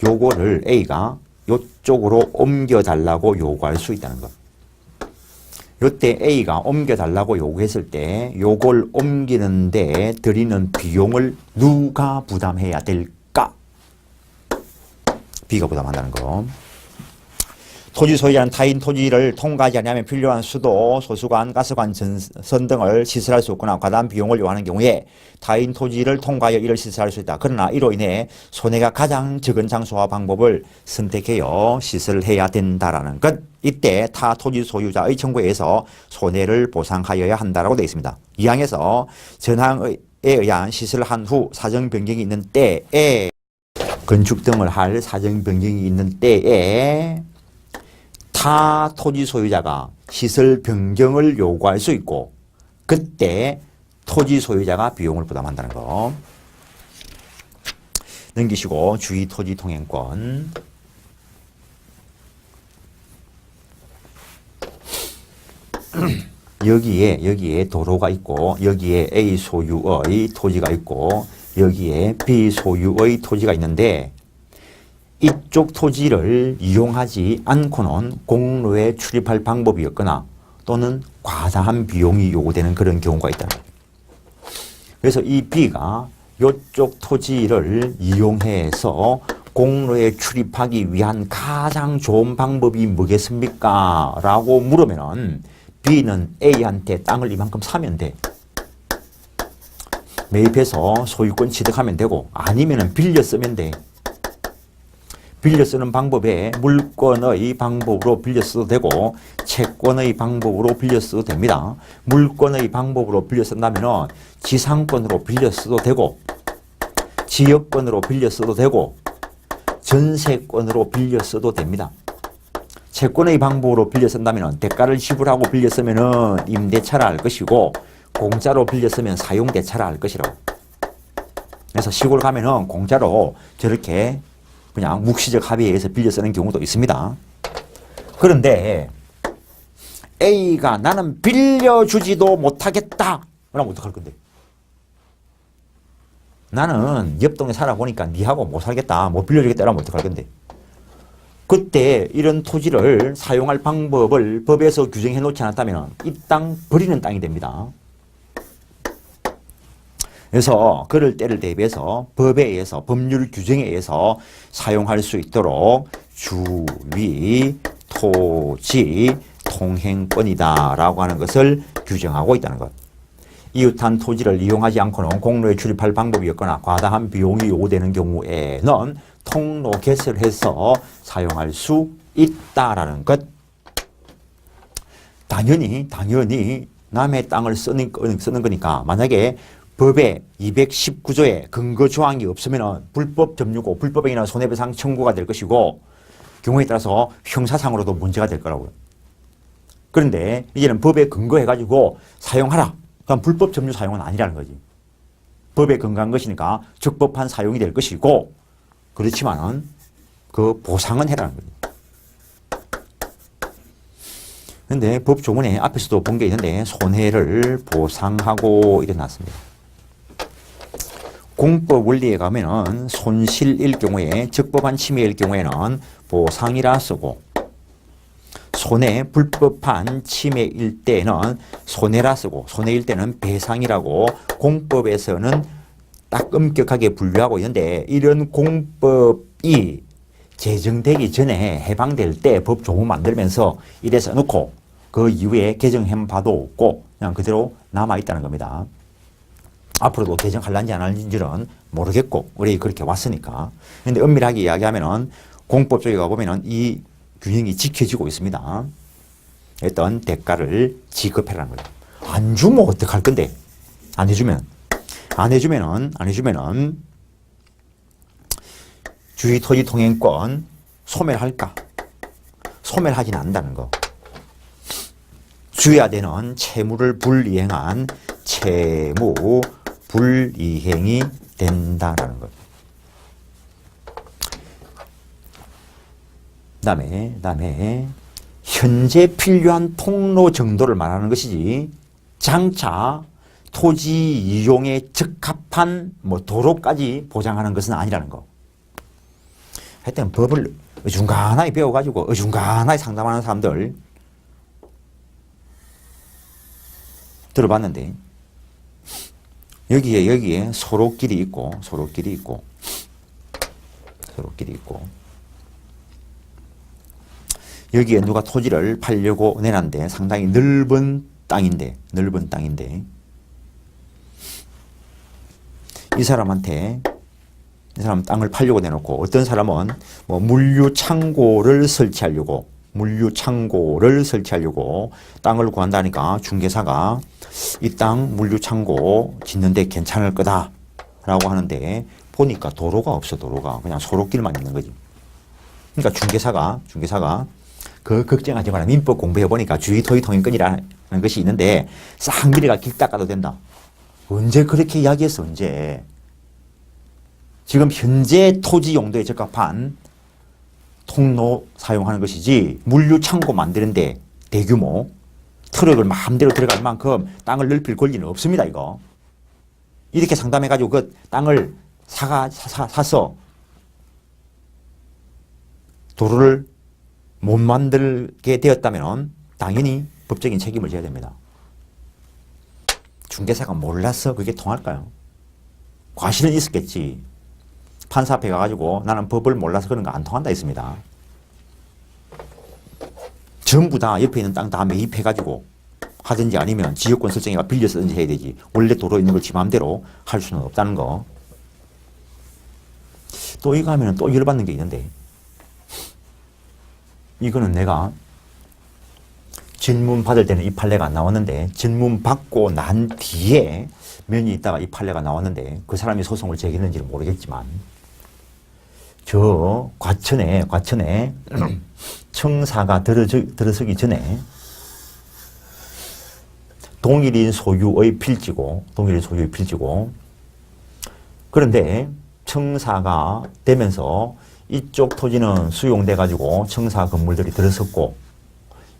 요거를 A가 요쪽으로 옮겨달라고 요구할 수 있다는 것. 요때 A가 옮겨달라고 요구했을 때 요걸 옮기는데 들이는 비용을 누가 부담해야 될까? B가 부담한다는 거. 토지 소유자는 타인 토지를 통과하지 않으면 필요한 수도, 소수관, 가스관, 전선 등을 시설할 수 없거나 과다한 비용을 요하는 경우에 타인 토지를 통과하여 이를 시설할 수 있다. 그러나 이로 인해 손해가 가장 적은 장소와 방법을 선택하여 시설해야 된다라는 것. 이때 타 토지 소유자의 청구에 의해서 손해를 보상하여야 한다라고 되어 있습니다. 2항에서 전항에 의한 시설을 한 후 사정 변경이 있는 때에 건축 등을 할 사정 변경이 있는 때에 타 토지 소유자가 시설 변경을 요구할 수 있고 그때 토지 소유자가 비용을 부담한다는 거. 넘기시고 주의 토지 통행권. 여기에 도로가 있고 여기에 A 소유의 토지가 있고 여기에 B 소유의 토지가 있는데 이쪽 토지를 이용하지 않고는 공로에 출입할 방법이 없거나 또는 과다한 비용이 요구되는 그런 경우가 있다. 그래서 이 B가 이쪽 토지를 이용해서 공로에 출입하기 위한 가장 좋은 방법이 뭐겠습니까? 라고 물으면은 B는 A한테 땅을 이만큼 사면 돼. 매입해서 소유권 취득하면 되고 아니면은 빌려 쓰면 돼. 빌려 쓰는 방법에 물권의 방법으로 빌려 써도 되고 채권의 방법으로 빌려 써도 됩니다. 물권의 방법으로 빌려 쓴다면 지상권으로 빌려 써도 되고 지역권으로 빌려 써도 되고 전세권으로 빌려 써도 됩니다. 채권의 방법으로 빌려 쓴다면 대가를 지불하고 빌려 쓰면 임대차라 할 것이고 공짜로 빌려 쓰면 사용대차라 할 것이라고. 그래서 시골 가면은 공짜로 저렇게 그냥 묵시적 합의에 의해서 빌려 쓰는 경우도 있습니다. 그런데 A가 나는 빌려주지도 못하겠다. 그러면 어떡할 건데? 나는 옆 동네 살아보니까 니하고 못 살겠다. 못 빌려주겠다. 이러면 어떡할 건데? 그때 이런 토지를 사용할 방법을 법에서 규정해 놓지 않았다면 이 땅 버리는 땅이 됩니다. 그래서 그럴 때를 대비해서 법에 의해서 법률 규정에 의해서 사용할 수 있도록 주위 토지 통행권이다라고 하는 것을 규정하고 있다는 것. 이웃한 토지를 이용하지 않고는 공로에 출입할 방법이 없거나 과다한 비용이 요구되는 경우에는 통로 개설해서 사용할 수 있다라는 것. 당연히 남의 땅을 쓰는 거니까 만약에 법의 219조에 근거 조항이 없으면 불법 점유고 불법행위나 손해배상 청구가 될 것이고 경우에 따라서 형사상으로도 문제가 될 거라고요. 그런데 이제는 법에 근거해가지고 사용하라. 그럼 불법 점유 사용은 아니라는 거지. 법에 근거한 것이니까 적법한 사용이 될 것이고 그렇지만은 그 보상은 해라는 거지. 그런데 법 조문에 앞에서도 본 게 있는데 손해를 보상하고 일어났습니다. 공법 원리에 가면은 손실일 경우에 적법한 침해일 경우에는 보상이라 쓰고 손해 불법한 침해일 때는 손해라 쓰고 손해일 때는 배상이라고 공법에서는 딱 엄격하게 분류하고 있는데 이런 공법이 제정되기 전에 해방될 때 법 조문 만들면서 이래 써놓고 그 이후에 개정한 바도 없고 그냥 그대로 남아있다는 겁니다. 앞으로도 개정할란지 안 할는지는 모르겠고 우리 그렇게 왔으니까. 그런데 엄밀하게 이야기하면은 공법 쪽에 가보면은 이 균형이 지켜지고 있습니다. 어떤 대가를 지급해라는 거예요. 안 주면 어떡할 건데? 안 해주면은 주의 토지 통행권 소멸할까? 소멸하지는 않는다는 거. 주어야 되는 채무를 불이행한 채무 불이행이 된다는 것. 그다음에 현재 필요한 통로 정도를 말하는 것이지 장차 토지 이용에 적합한 도로까지 보장하는 것은 아니라는 거. 하여튼 법을 어중간하게 배워가지고 어중간하게 상담하는 사람들 들어봤는데 여기에 소로길이 있고 여기에 누가 토지를 팔려고 내놨는데 상당히 넓은 땅인데 이 사람 땅을 팔려고 내놓고 어떤 사람은 뭐 물류창고를 설치하려고 땅을 구한다니까 중개사가 이 땅 물류창고 짓는데 괜찮을 거다라고 하는데 보니까 도로가 없어. 그냥 소로길만 있는 거지. 그러니까 중개사가 그 걱정하지 마라. 민법 공부해 보니까 주의토지통행권이라는 것이 있는데 쌍미리가 길 닦아도 된다. 언제 그렇게 이야기했어? 언제? 지금 현재 토지 용도에 적합한 통로 사용하는 것이지 물류창고 만드는데 대규모 트럭을 마음대로 들어갈 만큼 땅을 넓힐 권리는 없습니다. 이거 이렇게 상담해가지고 그 땅을 사서 도로를 못 만들게 되었다면 당연히 법적인 책임을 져야 됩니다. 중개사가 몰라서 그게 통할까요? 과실은 있었겠지. 판사 앞에 가가지고 나는 법을 몰라서 그런 거 안 통한다 했습니다. 전부 다 옆에 있는 땅 다 매입해가지고 하든지 아니면 지역권 설정해가 빌려서든지 해야 되지. 원래 도로 있는 걸 지 마음대로 할 수는 없다는 거. 또 이거 하면 또 열받는 게 있는데 이거는 내가 질문 받을 때는 이 판례가 안 나왔는데 질문 받고 난 뒤에 몇 년 있다가 이 판례가 나왔는데 그 사람이 소송을 제기했는지는 모르겠지만 저 과천에 청사가 들어서기 전에 동일인 소유의 필지고 그런데 청사가 되면서 이쪽 토지는 수용돼 가지고 청사 건물들이 들어섰고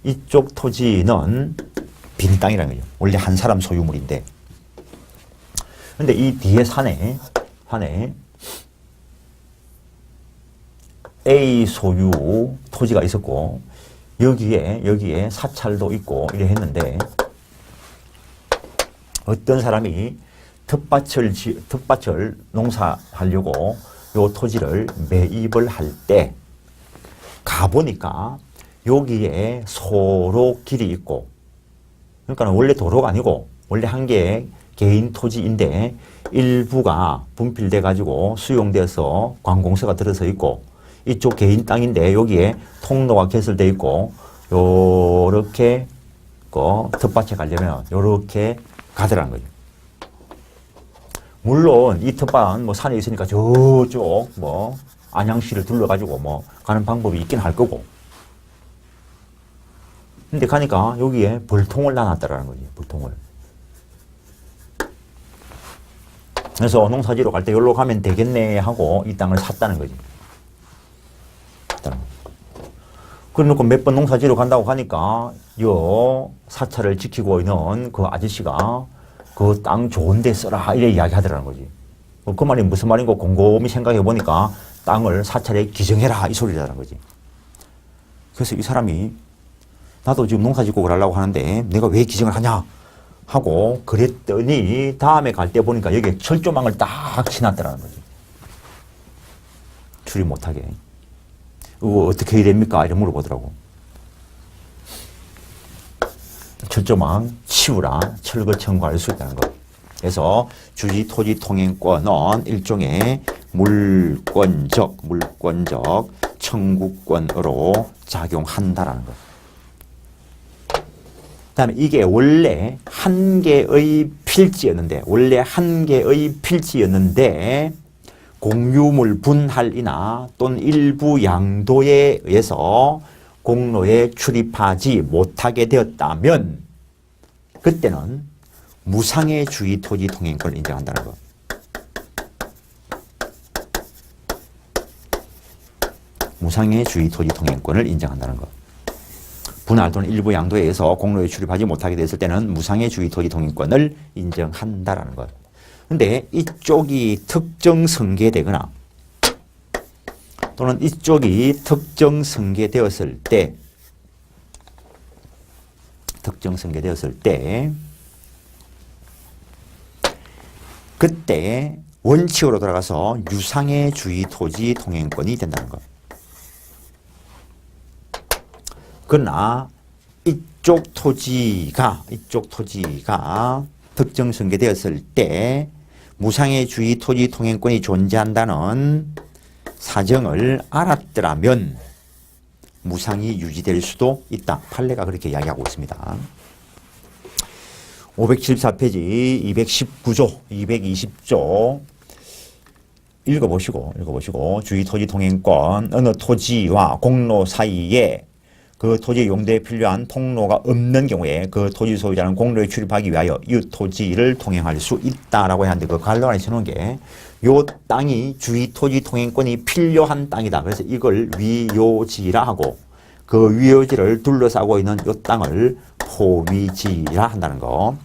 이쪽 토지는 빈 땅이라는 거죠. 원래 한 사람 소유물인데 근데 이 뒤에 산에 A 소유 토지가 있었고 여기에 사찰도 있고 이래 했는데 어떤 사람이 텃밭을 농사하려고 요 토지를 매입을 할 때 가보니까 여기에 소로길이 있고 그러니까 원래 도로가 아니고 원래 한 개의 개인 토지인데 일부가 분필돼 가지고 수용돼서 관공서가 들어서 있고 이쪽 개인 땅인데 여기에 통로가 개설돼 있고 요렇게 텃밭에 가려면 요렇게 가더라는 거죠. 물론 이 텃밭 산에 있으니까 저쪽 안양시를 둘러가지고 가는 방법이 있긴 할 거고. 근데 가니까 여기에 벌통을 놔놨다라는 거지. 벌통을. 그래서 농사지로 갈 때 여기로 가면 되겠네 하고 이 땅을 샀다는 거지. 그래놓고 몇 번 농사지로 간다고 하니까 요 사찰을 지키고 있는 그 아저씨가 그 땅 좋은 데 써라 이래 이야기하더라는 거지. 그 말이 무슨 말인고 곰곰이 생각해 보니까 땅을 사찰에 기증해라 이 소리라는 거지. 그래서 이 사람이 나도 지금 농사 짓고 그러려고 하는데 내가 왜 기증을 하냐 하고 그랬더니 다음에 갈 때 보니까 여기에 철조망을 딱 치놨더라는 거지. 출입 못하게. 이거 어떻게 해야 됩니까? 이렇게 물어보더라고. 철조망 치우라 철거 청구할 수 있다는 거. 그래서 주지토지통행권은 일종의 물권적 청구권으로 작용한다라는 거. 그다음에 이게 원래 한 개의 필지였는데 공유물 분할이나 또는 일부 양도에 의해서 공로에 출입하지 못하게 되었다면 그때는 무상의 주의토지통행권을 인정한다는 것. 무상의 주의토지통행권을 인정한다는 것. 분할 또는 일부 양도에 의해서 공로에 출입하지 못하게 됐을 때는 무상의 주의토지통행권을 인정한다라는 것. 근데 이쪽이 특정 승계되거나 또는 이쪽이 특정 승계되었을 때 그때 원칙으로 돌아가서 유상의 주의 토지 통행권이 된다는 것. 그러나 이쪽 토지가 특정 승계되었을 때 무상의 주의 토지 통행권이 존재한다는 사정을 알았더라면 무상이 유지될 수도 있다. 판례가 그렇게 이야기하고 있습니다. 574페이지 219조, 220조 읽어보시고 주의 토지 통행권 어느 토지와 공로 사이에 그 토지 용도에 필요한 통로가 없는 경우에 그 토지 소유자는 공로에 출입하기 위하여 이 토지를 통행할 수 있다라고 하는데 그 갈로 안에 써놓은 게 요 땅이 주의 토지 통행권이 필요한 땅이다. 그래서 이걸 위요지라 하고 그 위요지를 둘러싸고 있는 요 땅을 포위지라 한다는 거.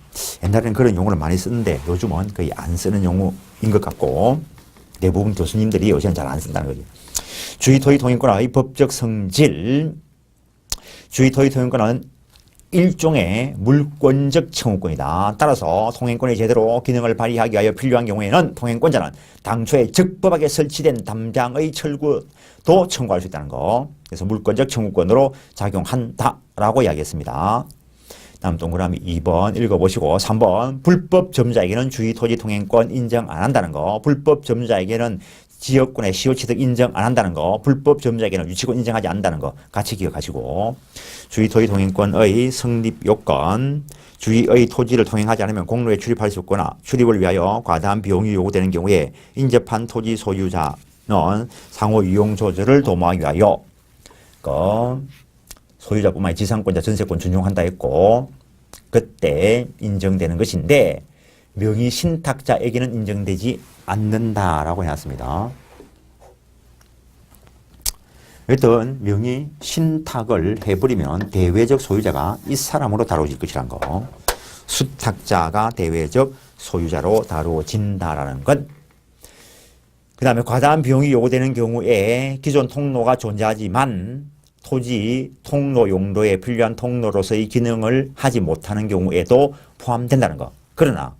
옛날에는 그런 용어를 많이 쓰는데 요즘은 거의 안 쓰는 용어인 것 같고 대부분 교수님들이 요새는 잘 안 쓴다는 거죠. 주의 토지 통행권의 법적 성질. 주의 토지 통행권은 일종의 물권적 청구권이다. 따라서 통행권이 제대로 기능을 발휘하기 위하여 필요한 경우에는 통행권자는 당초에 적법하게 설치된 담장의 철거도 청구할 수 있다는 거. 그래서 물권적 청구권으로 작용한다라고 이야기했습니다. 다음 동그라미 2번 읽어보시고 3번 불법 점유자에게는 주의 토지 통행권 인정 안 한다는 거. 불법 점유자에게는 지역권의 시효취득 인정 안 한다는 거. 불법 점유자에게는 유치권 인정하지 않는다는 거 같이 기억하시고 주의 토지 통행권의 성립 요건 주의의 토지를 통행하지 않으면 공로에 출입할 수 없거나 출입을 위하여 과다한 비용이 요구되는 경우에 인접한 토지 소유자는 상호 이용 조절을 도모하기 위하여 소유자뿐만 아니라 지상권자 전세권 준용한다 했고 그때 인정되는 것인데 명의 신탁자에게는 인정되지 않는다라고 해놨습니다. 어떤 명의 신탁을 해버리면 대외적 소유자가 이 사람으로 다루어질 것이라는 거. 수탁자가 대외적 소유자로 다루어진다라는 것. 그 다음에 과다한 비용이 요구되는 경우에 기존 통로가 존재하지만 토지 통로 용도에 필요한 통로로서의 기능을 하지 못하는 경우에도 포함된다는 것. 그러나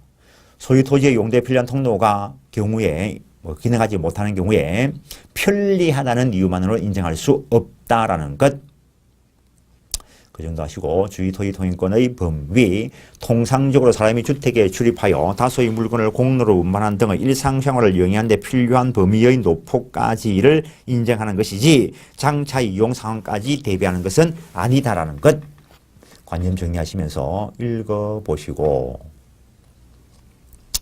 소유 토지의 용도에 필요한 통로가 경우에 기능하지 못하는 경우에 편리하다는 이유만으로 인정할 수 없다라는 것. 그 정도 하시고 주의 토지 통행권의 범위 통상적으로 사람이 주택에 출입하여 다소의 물건을 공로로 운반하는 등의 일상생활을 영위하는 데 필요한 범위의 노폭까지를 인정하는 것이지 장차 이용 상황까지 대비하는 것은 아니다라는 것. 관념 정리하시면서 읽어보시고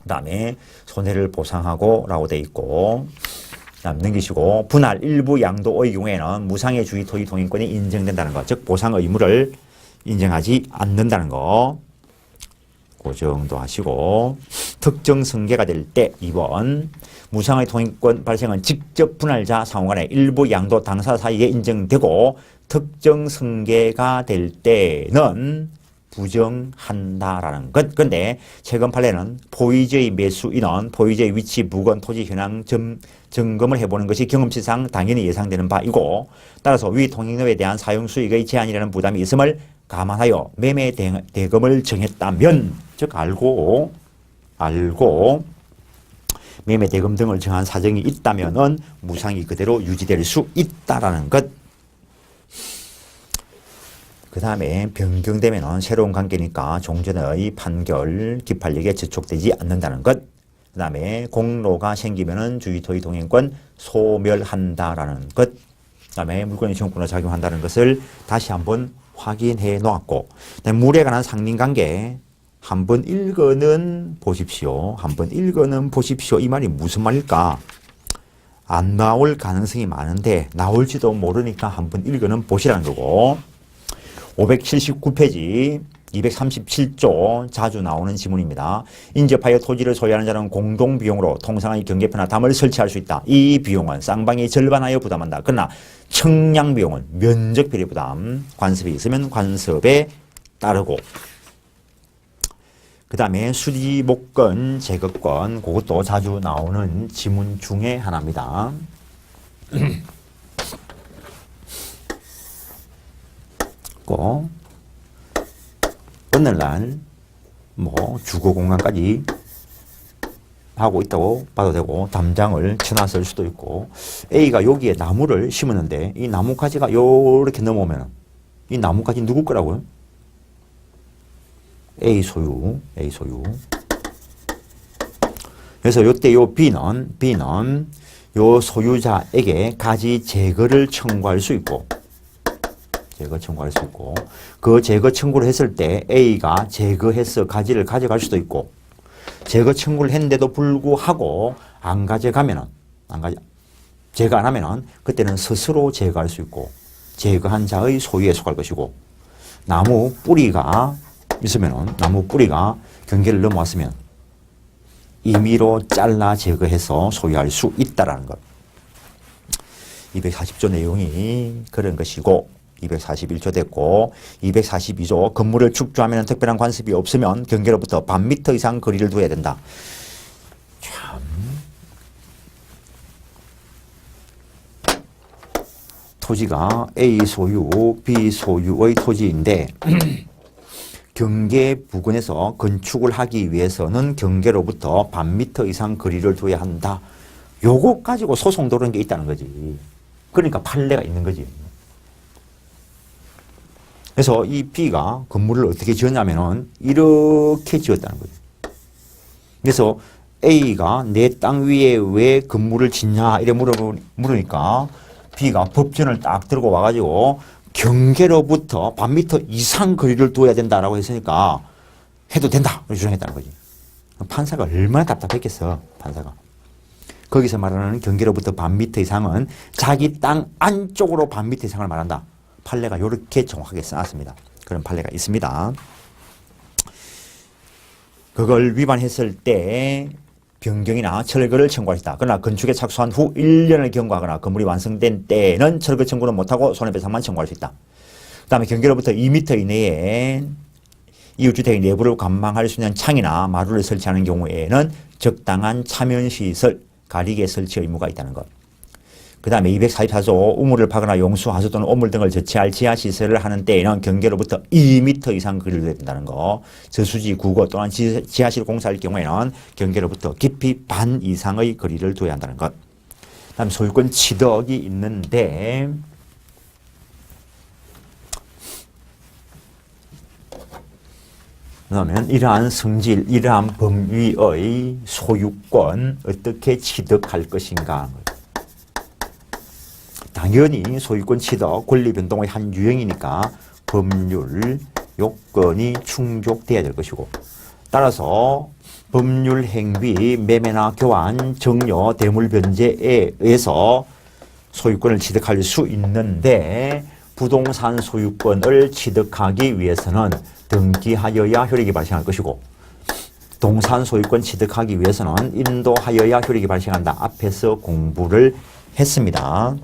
그 다음에 손해를 보상하고 라고 되어 있고 다음 넘기시고 분할 일부 양도의 경우에는 무상의 주의 토지 통행권이 인정된다는 것. 즉 보상 의무를 인정하지 않는다는 거. 그 정도 하시고 특정 승계가 될 때 2번 무상의 통행권 발생은 직접 분할자 상호간의 일부 양도 당사 사이에 인정되고 특정 승계가 될 때는 부정한다라는 것. 그런데 최근 판례는 포위지의 매수인은 포위지의 위치, 무건, 토지 현황 점검을 해보는 것이 경험치상 당연히 예상되는 바이고 따라서 위 통행료에 대한 사용 수익의 제한이라는 부담이 있음을 감안하여 매매 대금을 정했다면 즉 알고 매매 대금 등을 정한 사정이 있다면은 무상이 그대로 유지될 수 있다라는 것. 그 다음에 변경되면 새로운 관계니까 종전의 판결, 기판력에 저촉되지 않는다는 것. 그 다음에 공로가 생기면 주의 토지 통행권 소멸한다라는 것. 그 다음에 물권의 청구권으로 작용한다는 것을 다시 한번 확인해 놓았고 물에 관한 상린관계 한번 읽어는 보십시오. 한번 읽어는 보십시오. 이 말이 무슨 말일까? 안 나올 가능성이 많은데 나올지도 모르니까 한번 읽어는 보시라는 거고 579페이지 237조 자주 나오는 지문입니다. 인접하여 토지를 소유하는 자는 공동비용으로 통상의 경계표나 담을 설치할 수 있다. 이 비용은 쌍방이 절반하여 부담한다. 그러나 청량비용은 면적비례 부담, 관습이 있으면 관습에 따르고 그 다음에 수리목권, 제거권 그것도 자주 나오는 지문 중에 하나입니다. 오늘날 주거 공간까지 하고 있다고 봐도 되고 담장을 쳐놨을 수도 있고 A가 여기에 나무를 심었는데 이 나뭇가지가 요렇게 넘어오면 이 나뭇가지 누구 거라고요? A 소유. 그래서 요때 요 B는 요 소유자에게 가지 제거를 청구할 수 있고 그 제거 청구를 했을 때 A가 제거해서 가지를 가져갈 수도 있고 제거 청구를 했는데도 불구하고 제거 안 하면은 그때는 스스로 제거할 수 있고 제거한 자의 소유에 속할 것이고 나무 뿌리가 경계를 넘어왔으면 임의로 잘라 제거해서 소유할 수 있다라는 것. 240조 내용이 그런 것이고 241조 됐고 242조 건물을 축조하면 특별한 관습이 없으면 경계로부터 반 미터 이상 거리를 두어야 된다. 참 토지가 A 소유, B 소유의 토지인데 경계 부근에서 건축을 하기 위해서는 경계로부터 반 미터 이상 거리를 둬야 한다. 요거 가지고 소송 도는 게 있다는 거지. 그러니까 판례가 있는 거지. 그래서 이 B가 건물을 어떻게 지었냐면은 이렇게 지었다는 거죠. 그래서 A가 내 땅 위에 왜 건물을 짓냐 이래 물으니까 B가 법전을 딱 들고 와가지고 경계로부터 반 미터 이상 거리를 두어야 된다라고 했으니까 해도 된다 주장했다는 거지. 판사가 얼마나 답답했겠어. 판사가. 거기서 말하는 경계로부터 반 미터 이상은 자기 땅 안쪽으로 반 미터 이상을 말한다. 판례가 이렇게 정확하게 써놨습니다. 그런 판례가 있습니다. 그걸 위반했을 때 변경이나 철거를 청구할 수 있다. 그러나 건축에 착수한 후 1년을 경과하거나 건물이 완성된 때는 철거 청구는 못하고 손해배상만 청구할 수 있다. 그 다음에 경계로부터 2m 이내에 이웃주택의 내부를 관망할 수 있는 창이나 마루를 설치하는 경우에는 적당한 차면시설, 가리개 설치 의무가 있다는 것. 그 다음에 244조 우물을 파거나 용수, 하수 또는 오물 등을 저치할 지하시설을 하는 때에는 경계로부터 2m 이상 거리를 둬야 된다는 거. 저수지, 구거 또는 지하실 공사할 경우에는 경계로부터 깊이 반 이상의 거리를 둬야 한다는 것. 그 다음에 소유권 취득이 있는데 그러면 이러한 성질, 이러한 범위의 소유권 어떻게 취득할 것인가. 당연히 소유권 취득, 권리 변동의 한 유형이니까 법률 요건이 충족돼야 될 것이고 따라서 법률 행위, 매매나 교환, 정려, 대물 변제에 의해서 소유권을 취득할 수 있는데 부동산 소유권을 취득하기 위해서는 등기하여야 효력이 발생할 것이고 동산 소유권 취득하기 위해서는 인도하여야 효력이 발생한다. 앞에서 공부를 했습니다.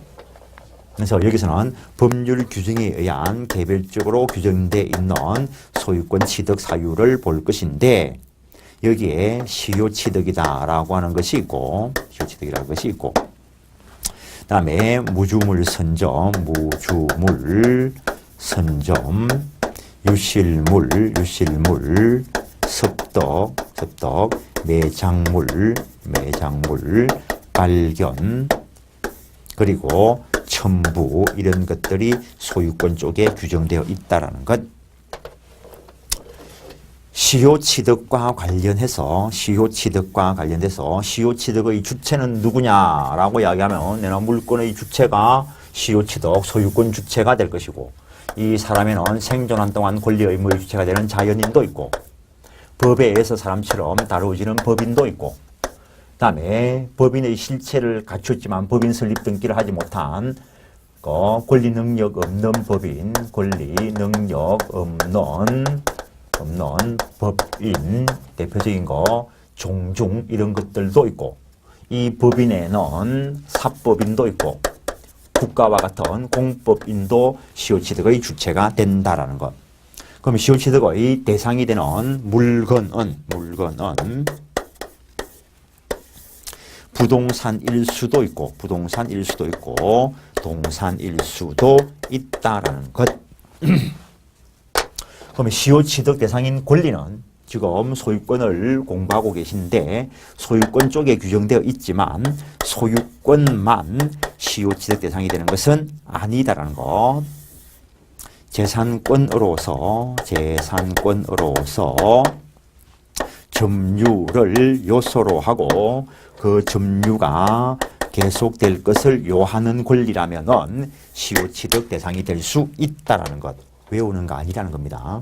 그래서 여기서는 법률 규정에 의한 개별적으로 규정되어 있는 소유권 취득 사유를 볼 것인데 여기에 시효 취득이다라고 하는 것이 있고 그 다음에 무주물 선점, 유실물, 섭덕, 매장물, 발견, 그리고 첨부 이런 것들이 소유권 쪽에 규정되어 있다라는 것. 시효 취득과 관련해서 시효 취득의 주체는 누구냐라고 이야기하면 내가 물건의 주체가 시효 취득, 소유권 주체가 될 것이고 이 사람에는 생존한 동안 권리 의무의 주체가 되는 자연인도 있고 법에 의해서 사람처럼 다루어지는 법인도 있고 그다음에 법인의 실체를 갖췄지만 법인 설립 등기를 하지 못한 권리 능력 없는 법인, 법인 대표적인 거 종중 이런 것들도 있고 이 법인에는 사법인도 있고 국가와 같은 공법인도 시효취득의 주체가 된다라는 것. 그럼 시효취득의 대상이 되는 물건은 부동산일 수도 있고 동산일 수도 있다라는 것. 그러면 시효취득 대상인 권리는 지금 소유권을 공부하고 계신데 소유권 쪽에 규정되어 있지만 소유권만 시효취득 대상이 되는 것은 아니다라는 것. 재산권으로서 점유를 요소로 하고 그 점유가 계속될 것을 요하는 권리라면은 시효취득 대상이 될 수 있다라는 것. 외우는 거 아니라는 겁니다.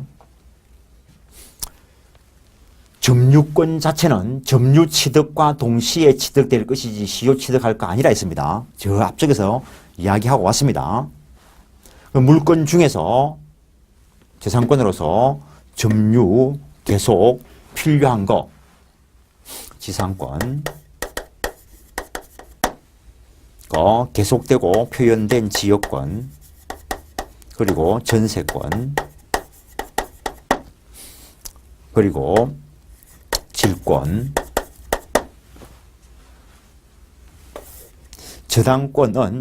점유권 자체는 점유취득과 동시에 취득될 것이지 시효취득할 거 아니라 했습니다. 저 앞쪽에서 이야기하고 왔습니다. 물권 중에서 재산권으로서 점유 계속 필요한 거 지상권 계속되고 표현된 지역권 그리고 전세권 그리고 질권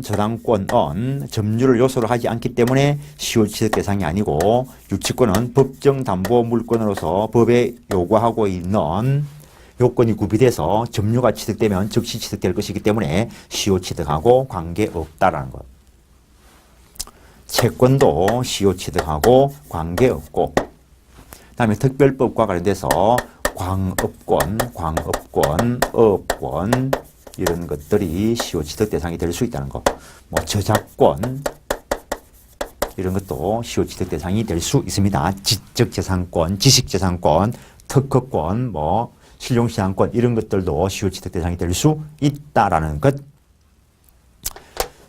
저당권은 점유를 요소로 하지 않기 때문에 시효취득 대상이 아니고 유치권은 법정 담보 물권으로서 법에 요구하고 있는 요건이 구비돼서 점유가 취득되면 즉시 취득될 것이기 때문에 시효취득하고 관계없다라는 것. 채권도 시효취득하고 관계없고 그다음에 특별법과 관련돼서 광업권, 업권 이런 것들이 시효취득 대상이 될 수 있다는 것. 뭐 저작권 이런 것도 시효취득 대상이 될 수 있습니다. 지적재산권, 지식재산권, 특허권, 뭐 실용시장권 이런 것들도 시효취득 대상이 될 수 있다라는 것.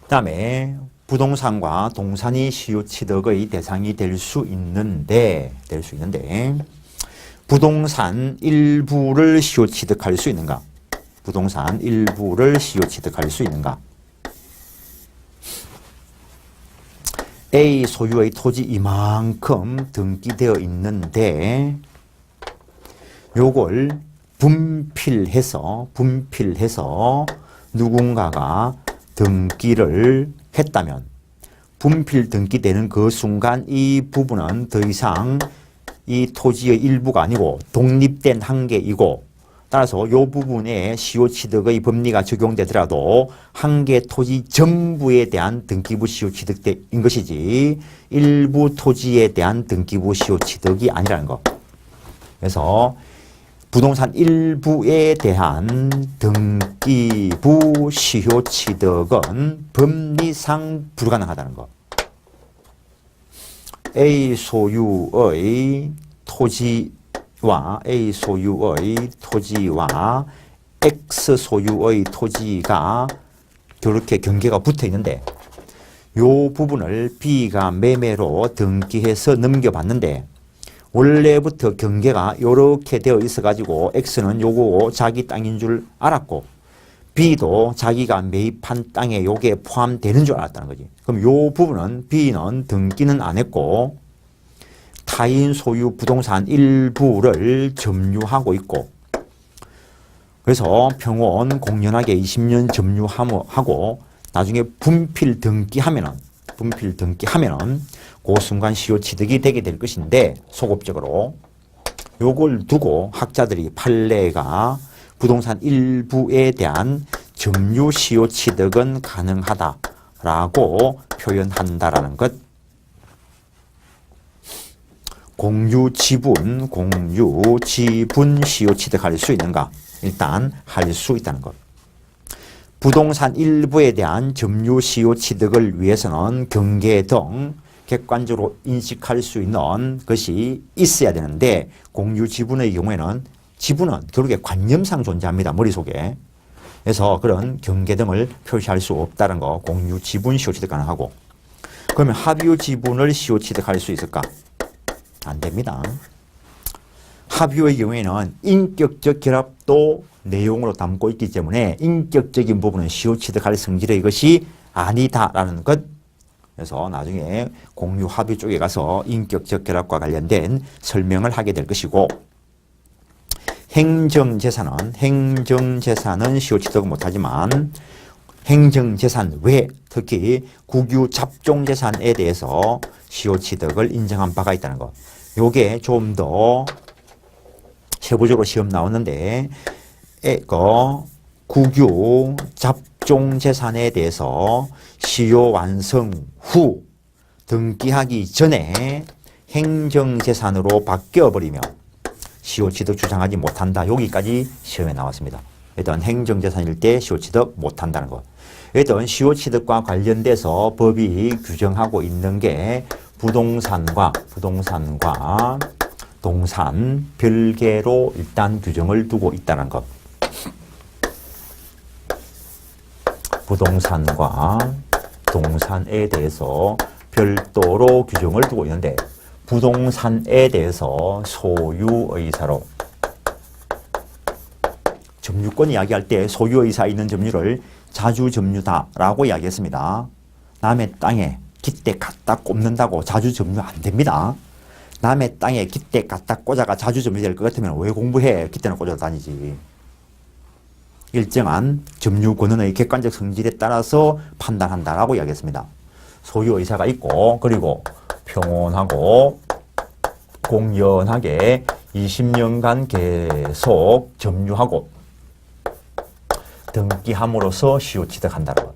그다음에 부동산과 동산이 시효취득의 대상이 될 수 있는데 부동산 일부를 시효취득할 수 있는가? 부동산 일부를 시효취득할 수 있는가? A 소유의 토지 이만큼 등기되어 있는데 요걸 분필해서 누군가가 등기를 했다면 분필 등기되는 그 순간 이 부분은 더 이상 이 토지의 일부가 아니고 독립된 한 개이고 따라서 이 부분에 시효취득의 법리가 적용되더라도 한 개 토지 전부에 대한 등기부 시효취득인 것이지 일부 토지에 대한 등기부 시효취득이 아니라는 것. 그래서 부동산 일부에 대한 등기부 시효취득은 법리상 불가능하다는 것. A 소유의 토지와 X 소유의 토지가 이렇게 경계가 붙어 있는데 이 부분을 B가 매매로 등기해서 넘겨봤는데 원래부터 경계가 이렇게 되어 있어가지고 X는 요거 자기 땅인 줄 알았고 B도 자기가 매입한 땅에 요게 포함되는 줄 알았다는 거지. 그럼 요 부분은 B는 등기는 안 했고 타인 소유 부동산 일부를 점유하고 있고 그래서 평온 공연하게 20년 점유하고 나중에 분필 등기하면은 그 순간 시효취득이 되게 될 것인데 소급적으로 요걸 두고 학자들이 판례가 부동산 일부에 대한 점유 시효취득은 가능하다라고 표현한다라는 것. 공유 지분 시효취득할 수 있는가? 일단 할 수 있다는 것. 부동산 일부에 대한 점유 시효취득을 위해서는 경계 등 객관적으로 인식할 수 있는 것이 있어야 되는데 공유 지분의 경우에는 지분은 결국에 관념상 존재합니다. 머릿속에. 그래서 그런 경계 등을 표시할 수 없다는 거. 공유 지분 시효취득 가능하고. 그러면 합유 지분을 시효취득할 수 있을까? 안 됩니다. 합유의 경우에는 인격적 결합도 내용으로 담고 있기 때문에 인격적인 부분은 시효취득할 성질의 것이 아니다라는 것. 그래서 나중에 공유 합의 쪽에 가서 인격적 결합과 관련된 설명을 하게 될 것이고 행정재산은 시효취득 못하지만 행정재산 외 특히 국유 잡종재산에 대해서 시효취득을 인정한 바가 있다는 것. 요게 좀 더 세부적으로 시험 나오는데 국유 잡종재산에 대해서 시효 완성 후 등기하기 전에 행정재산으로 바뀌어버리면 시효취득 주장하지 못한다. 여기까지 시험에 나왔습니다. 일단 행정재산일 때 시효취득 못한다는 것. 일단 시효취득과 관련돼서 법이 규정하고 있는 게 부동산과 동산 별개로 일단 규정을 두고 있다는 것. 부동산과 동산에 대해서 별도로 규정을 두고 있는데 부동산에 대해서 소유의사로 점유권 이야기할 때 소유의사 있는 점유를 자주점유다라고 이야기했습니다. 남의 땅에 깃대 갖다 꼽는다고 자주점유 안 됩니다. 남의 땅에 깃대 갖다 꽂아가 자주점유될 것 같으면 왜 공부해? 깃대는 꽂아 다니지. 일정한 점유권의 객관적 성질에 따라서 판단한다라고 이야기했습니다. 소유의사가 있고 그리고 평온하고 공연하게 20년간 계속 점유하고 등기함으로써 시효취득한다는 것.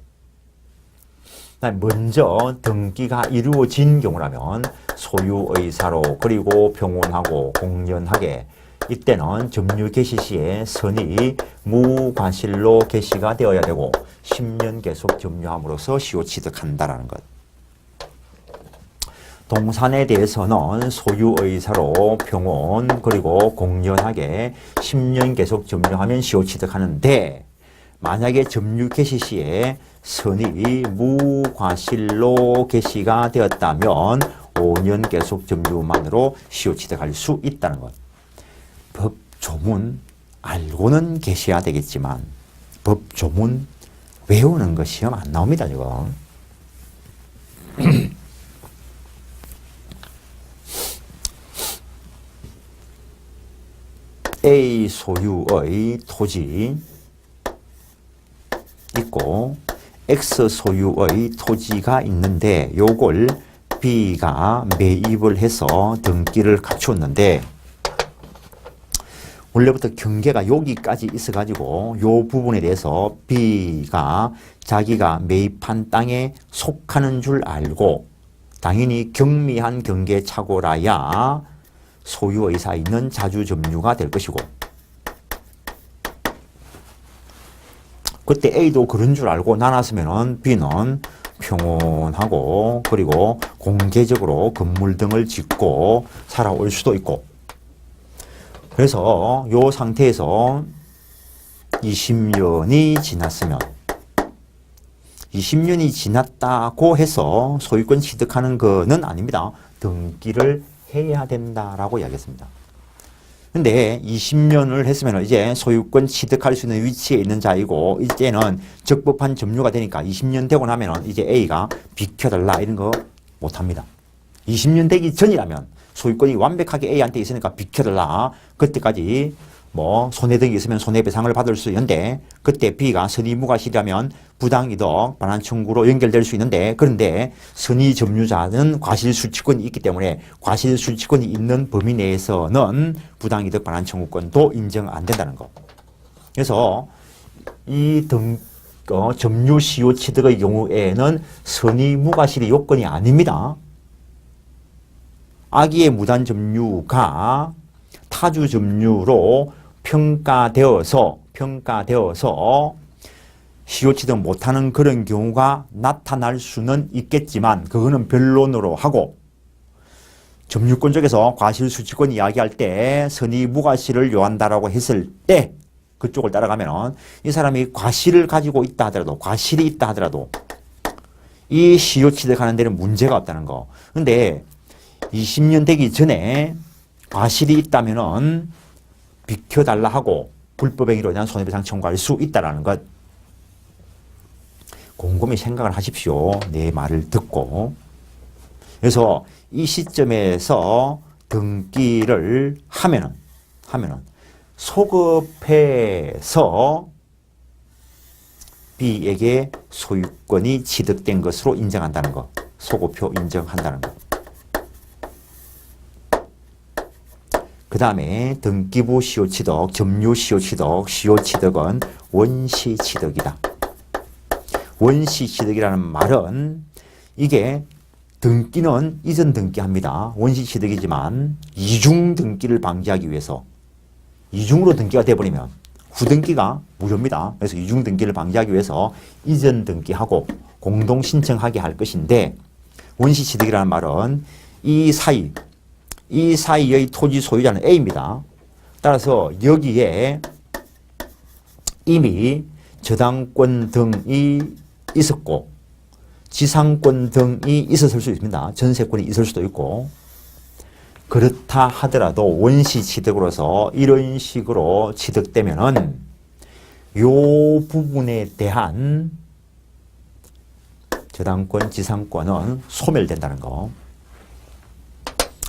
먼저 등기가 이루어진 경우라면 소유의사로 그리고 평온하고 공연하게 이때는 점유 개시 시에 선이 무과실로 개시가 되어야 되고 10년 계속 점유함으로써 시효취득한다라는 것. 동산에 대해서는 소유의사로 평온 그리고 공연하게 10년 계속 점유하면 시효취득하는데 만약에 점유 개시 시에 선이 무과실로 개시가 되었다면 5년 계속 점유만으로 시효취득할 수 있다는 것. 법조문 알고는 계셔야 되겠지만 법조문 외우는 거 시험 안 나옵니다. 지금. A 소유의 토지 있고 X 소유의 토지가 있는데 요걸 B가 매입을 해서 등기를 갖추었는데 원래부터 경계가 여기까지 있어가지고 요 부분에 대해서 B가 자기가 매입한 땅에 속하는 줄 알고 당연히 경미한 경계착오라야 소유의사 있는 자주점유가 될 것이고 그때 A도 그런 줄 알고 나눴으면 B는 평온하고 그리고 공개적으로 건물 등을 짓고 살아올 수도 있고 그래서 이 상태에서 20년이 지났으면 20년이 지났다고 해서 소유권 취득하는 것은 아닙니다. 등기를 해야 된다라고 이야기했습니다. 근데 20년을 했으면 이제 소유권 취득할 수 있는 위치에 있는 자이고 이제는 적법한 점유가 되니까 20년 되고 나면 이제 A가 비켜달라 이런 거 못합니다. 20년 되기 전이라면 소유권이 완벽하게 A한테 있으니까 비켜달라. 그때까지 뭐 손해등이 있으면 손해배상을 받을 수 있는데 그때 B가 선의무과실이라면 부당이득 반환 청구로 연결될 수 있는데 그런데 선의점유자는 과실수취권이 있기 때문에 과실수취권이 있는 범위 내에서는 부당이득 반환 청구권도 인정 안 된다는 거. 그래서 이 점유 시효 취득의 경우에는 선의무과실이 요건이 아닙니다. 악의의 무단 점유가 타주 점유로 평가되어서 시효 취득 못하는 그런 경우가 나타날 수는 있겠지만 그거는 변론으로 하고 점유권 쪽에서 과실수취권 이야기할 때 선의무과실을 요한다라고 했을 때 그쪽을 따라가면 이 사람이 과실을 가지고 있다 하더라도 과실이 있다 하더라도 이 시효 취득하는 데는 문제가 없다는 거. 근데 20년 되기 전에 과실이 있다면은 비켜달라 하고 불법행위로 인한 손해배상 청구할 수 있다는 것. 곰곰이 생각을 하십시오. 내 말을 듣고. 그래서 이 시점에서 등기를 하면은 소급해서 B에게 소유권이 취득된 것으로 인정한다는 것. 소급표 인정한다는 것. 그 다음에 등기부 시효취득, 점유 시효취득, 시효취득은 원시취득이다. 원시취득이라는 말은 이게 등기는 이전 등기합니다. 원시취득이지만 이중 등기를 방지하기 위해서 이중으로 등기가 돼버리면 후등기가 무효입니다. 그래서 이중 등기를 방지하기 위해서 이전 등기하고 공동 신청하게 할 것인데 원시취득이라는 말은 이 사이의 토지 소유자는 A입니다. 따라서 여기에 이미 저당권 등이 있었고 지상권 등이 있었을 수 있습니다. 전세권이 있을 수도 있고 그렇다 하더라도 원시취득으로서 이런 식으로 취득되면은 요 부분에 대한 저당권, 지상권은 소멸된다는 거.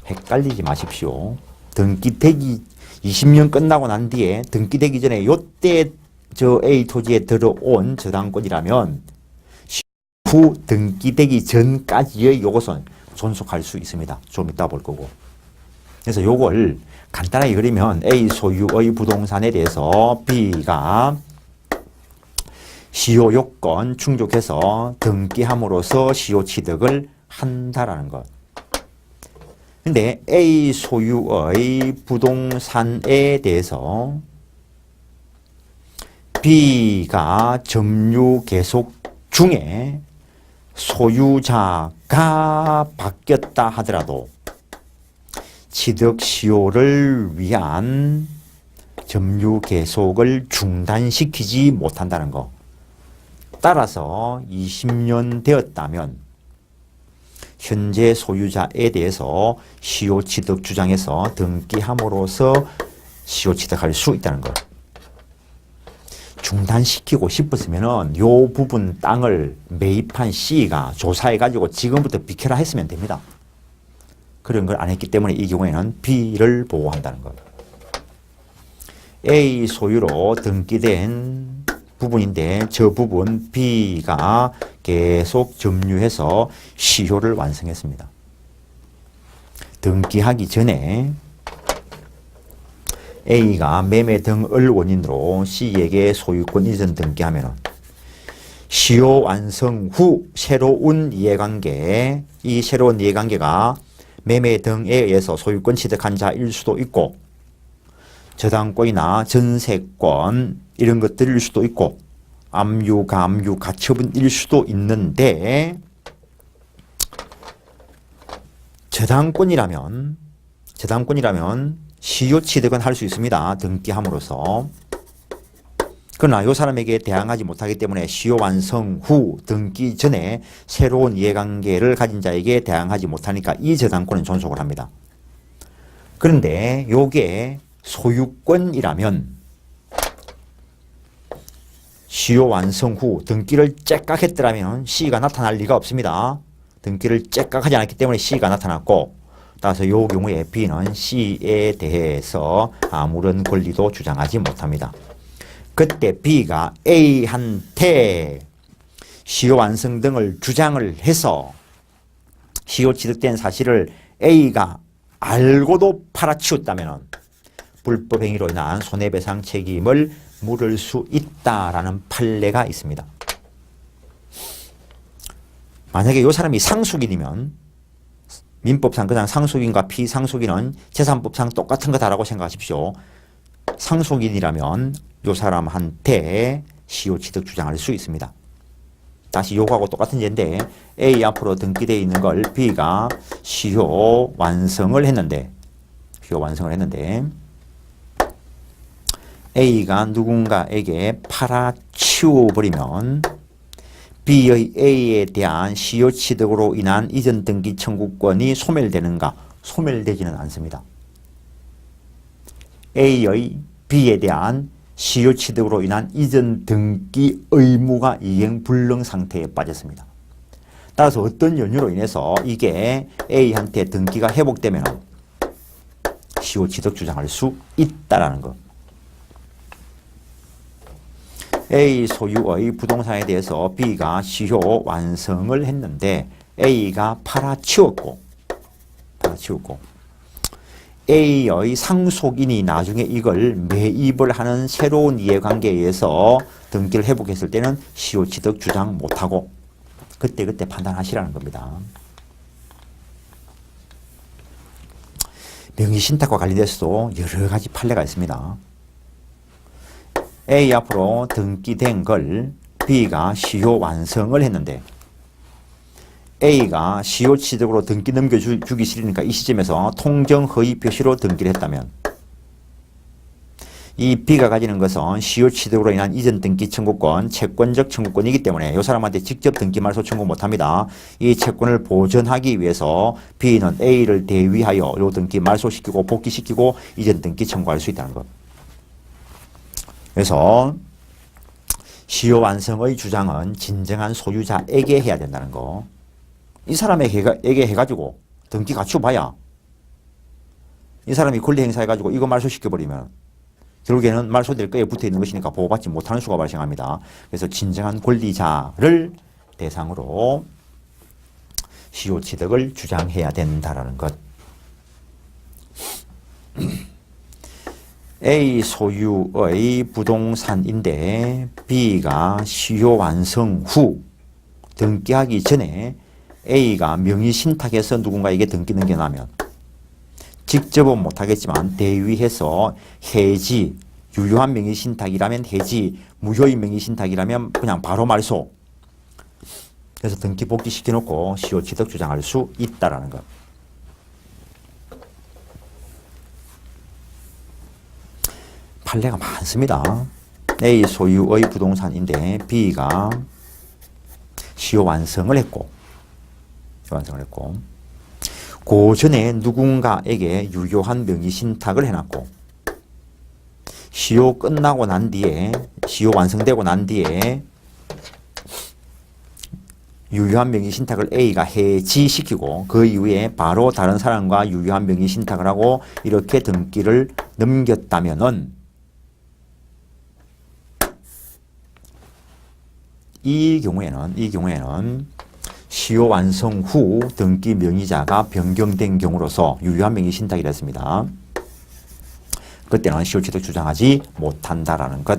헷갈리지 마십시오. 등기되기 20년 끝나고 난 뒤에 등기되기 전에 요때 저 A 토지에 들어온 저당권이라면 후 등기되기 전까지의 요것은 존속할 수 있습니다. 좀 이따 볼 거고. 그래서 요걸 간단하게 그리면 A 소유의 부동산에 대해서 B가 시효 요건 충족해서 등기함으로써 시효 취득을 한다라는 것. 근데 A 소유의 부동산에 대해서 B가 점유 계속 중에 소유자가 바뀌었다 하더라도 취득 시효를 위한 점유 계속을 중단시키지 못한다는 거. 따라서 20년 되었다면 현재 소유자에 대해서 시효 취득 주장해서 등기함으로써 시효 취득할 수 있다는 것. 중단시키고 싶었으면은 요 부분 땅을 매입한 C가 조사해가지고 지금부터 비켜라 했으면 됩니다. 그런 걸 안 했기 때문에 이 경우에는 B를 보호한다는 것. A 소유로 등기된 부분인데 저 부분 B가 계속 점유해서 시효를 완성했습니다. 등기하기 전에 A가 매매 등을 원인으로 C에게 소유권 이전 등기하면 시효 완성 후 새로운 이해관계, 이 새로운 이해관계가 매매 등에 의해서 소유권 취득한 자일 수도 있고 저당권이나 전세권 이런 것들일 수도 있고 압류, 감류, 가처분일 수도 있는데 저당권이라면 시효 취득은 할 수 있습니다. 등기함으로써. 그러나 이 사람에게 대항하지 못하기 때문에 시효 완성 후 등기 전에 새로운 이해관계를 가진 자에게 대항하지 못하니까 이 저당권은 존속을 합니다. 그런데 요게 소유권이라면 시효 완성 후 등기를 째깍했더라면 C가 나타날 리가 없습니다. 등기를 째깍하지 않았기 때문에 C가 나타났고 따라서 이 경우에 B는 C에 대해서 아무런 권리도 주장하지 못합니다. 그때 B가 A한테 시효 완성 등을 주장을 해서 시효 취득된 사실을 A가 알고도 팔아치웠다면 불법 행위로 인한 손해배상 책임을 물을 수 있다라는 판례가 있습니다. 만약에 이 사람이 상속인이면 민법상 그냥 상속인과 피상속인은 재산법상 똑같은 거다라고 생각하십시오. 상속인이라면 이 사람한테 시효 취득 주장할 수 있습니다. 다시 요거하고 똑같은 예인데 A 앞으로 등기되어 있는 걸 B가 시효 완성을 했는데 A가 누군가에게 팔아치워버리면 B의 A에 대한 시효 취득으로 인한 이전 등기 청구권이 소멸되는가? 소멸되지는 않습니다. A의 B에 대한 시효 취득으로 인한 이전 등기 의무가 이행 불능 상태에 빠졌습니다. 따라서 어떤 연유로 인해서 이게 A한테 등기가 회복되면 시효 취득 주장할 수 있다라는 것. A 소유의 부동산에 대해서 B가 시효 완성을 했는데 A가 팔아치웠고 A의 상속인이 나중에 이걸 매입을 하는 새로운 이해관계에 의해서 등기를 회복했을 때는 시효취득 주장 못하고 그때그때 판단하시라는 겁니다. 명의신탁과 관련돼서도 여러 가지 판례가 있습니다. A 앞으로 등기된 걸 B가 시효 완성을 했는데 A가 시효취득으로 등기 넘겨주기 싫으니까 이 시점에서 통정허위 표시로 등기를 했다면 이 B가 가지는 것은 시효취득으로 인한 이전 등기 청구권, 채권적 청구권이기 때문에 이 사람한테 직접 등기 말소 청구 못합니다. 이 채권을 보전하기 위해서 B는 A를 대위하여 이 등기 말소시키고 복귀시키고 이전 등기 청구할 수 있다는 것. 그래서 시효 완성의 주장은 진정한 소유자에게 해야 된다는 거. 이 사람에게 해가지고 등기 갖춰봐야 이 사람이 권리 행사해가지고 이거 말소시켜버리면 결국에는 말소될 거에 붙어있는 것이니까 보호받지 못하는 수가 발생합니다. 그래서 진정한 권리자를 대상으로 시효취득을 주장해야 된다는 것. A 소유의 부동산인데 B가 시효 완성 후 등기하기 전에 A가 명의신탁해서 누군가에게 등기 넘겨나면 직접은 못하겠지만 대위해서 해지, 유효한 명의신탁이라면 해지, 무효의 명의신탁이라면 그냥 바로 말소. 그래서 등기 복귀시켜놓고 시효취득 주장할 수 있다는 것. 판례가 많습니다. A 소유의 부동산인데 B가 시효 완성을 했고 그 전에 누군가에게 유효한 명의신탁을 해놨고 시효 끝나고 난 뒤에 시효 완성되고 난 뒤에 유효한 명의신탁을 A가 해지시키고 그 이후에 바로 다른 사람과 유효한 명의신탁을 하고 이렇게 등기를 넘겼다면은 이 경우에는 시효 완성 후 등기 명의자가 변경된 경우로서 유효한 명의신탁이 됐습니다. 그때는 시효취득 주장하지 못한다라는 것.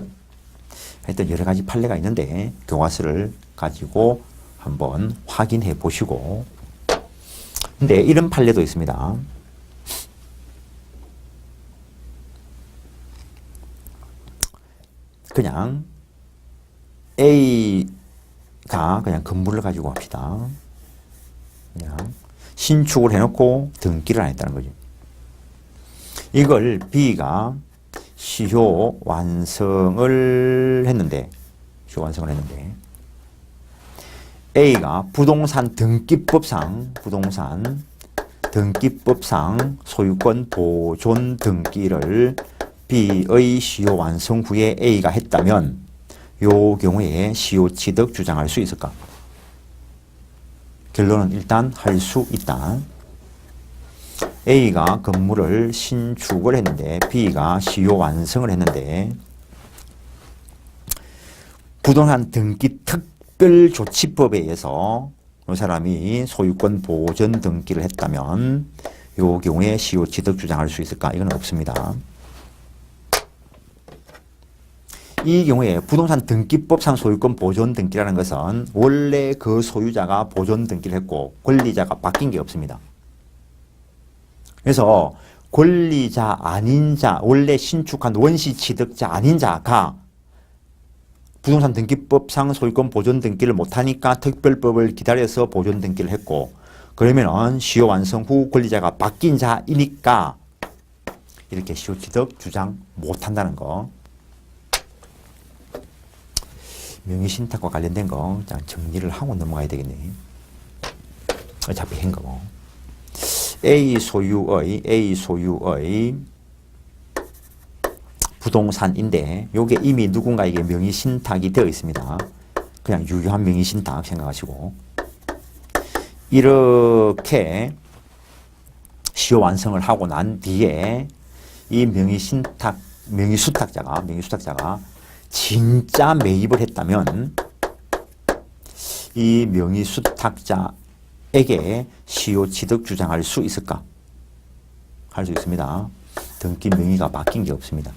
하여튼 여러 가지 판례가 있는데 교과서를 가지고 한번 확인해 보시고. 근데 이런 판례도 있습니다. 그냥 A가 그냥 건물을 가지고 합시다. 그냥 신축을 해놓고 등기를 안 했다는 거죠. 이걸 B가 시효 완성을 했는데 A가 부동산 등기법상 소유권 보존 등기를 B의 시효 완성 후에 A가 했다면 요 경우에 시효취득 주장할 수 있을까? 결론은 일단 할 수 있다. A가 건물을 신축을 했는데 B가 시효 완성을 했는데 부동산 등기 특별조치법에 의해서 이 사람이 소유권 보전 등기를 했다면 요 경우에 시효취득 주장할 수 있을까? 이건 없습니다. 이 경우에 부동산 등기법상 소유권 보존 등기라는 것은 원래 그 소유자가 보존 등기를 했고 권리자가 바뀐 게 없습니다. 그래서 권리자 아닌 자, 원래 신축한 원시 취득자 아닌 자가 부동산 등기법상 소유권 보존 등기를 못하니까 특별법을 기다려서 보존 등기를 했고 그러면은 시효 완성 후 권리자가 바뀐 자이니까 이렇게 시효취득 주장 못한다는 거. 명의신탁과 관련된 거 정리를 하고 넘어가야 되겠네. 어차피 한 거고. A 소유의 부동산인데 요게 이미 누군가에게 명의신탁이 되어 있습니다. 그냥 유효한 명의신탁 생각하시고 이렇게 시효 완성을 하고 난 뒤에 이 명의수탁자가 진짜 매입을 했다면 이 명의수탁자에게 시효취득 주장할 수 있을까? 할 수 있습니다. 등기 명의가 바뀐 게 없습니다.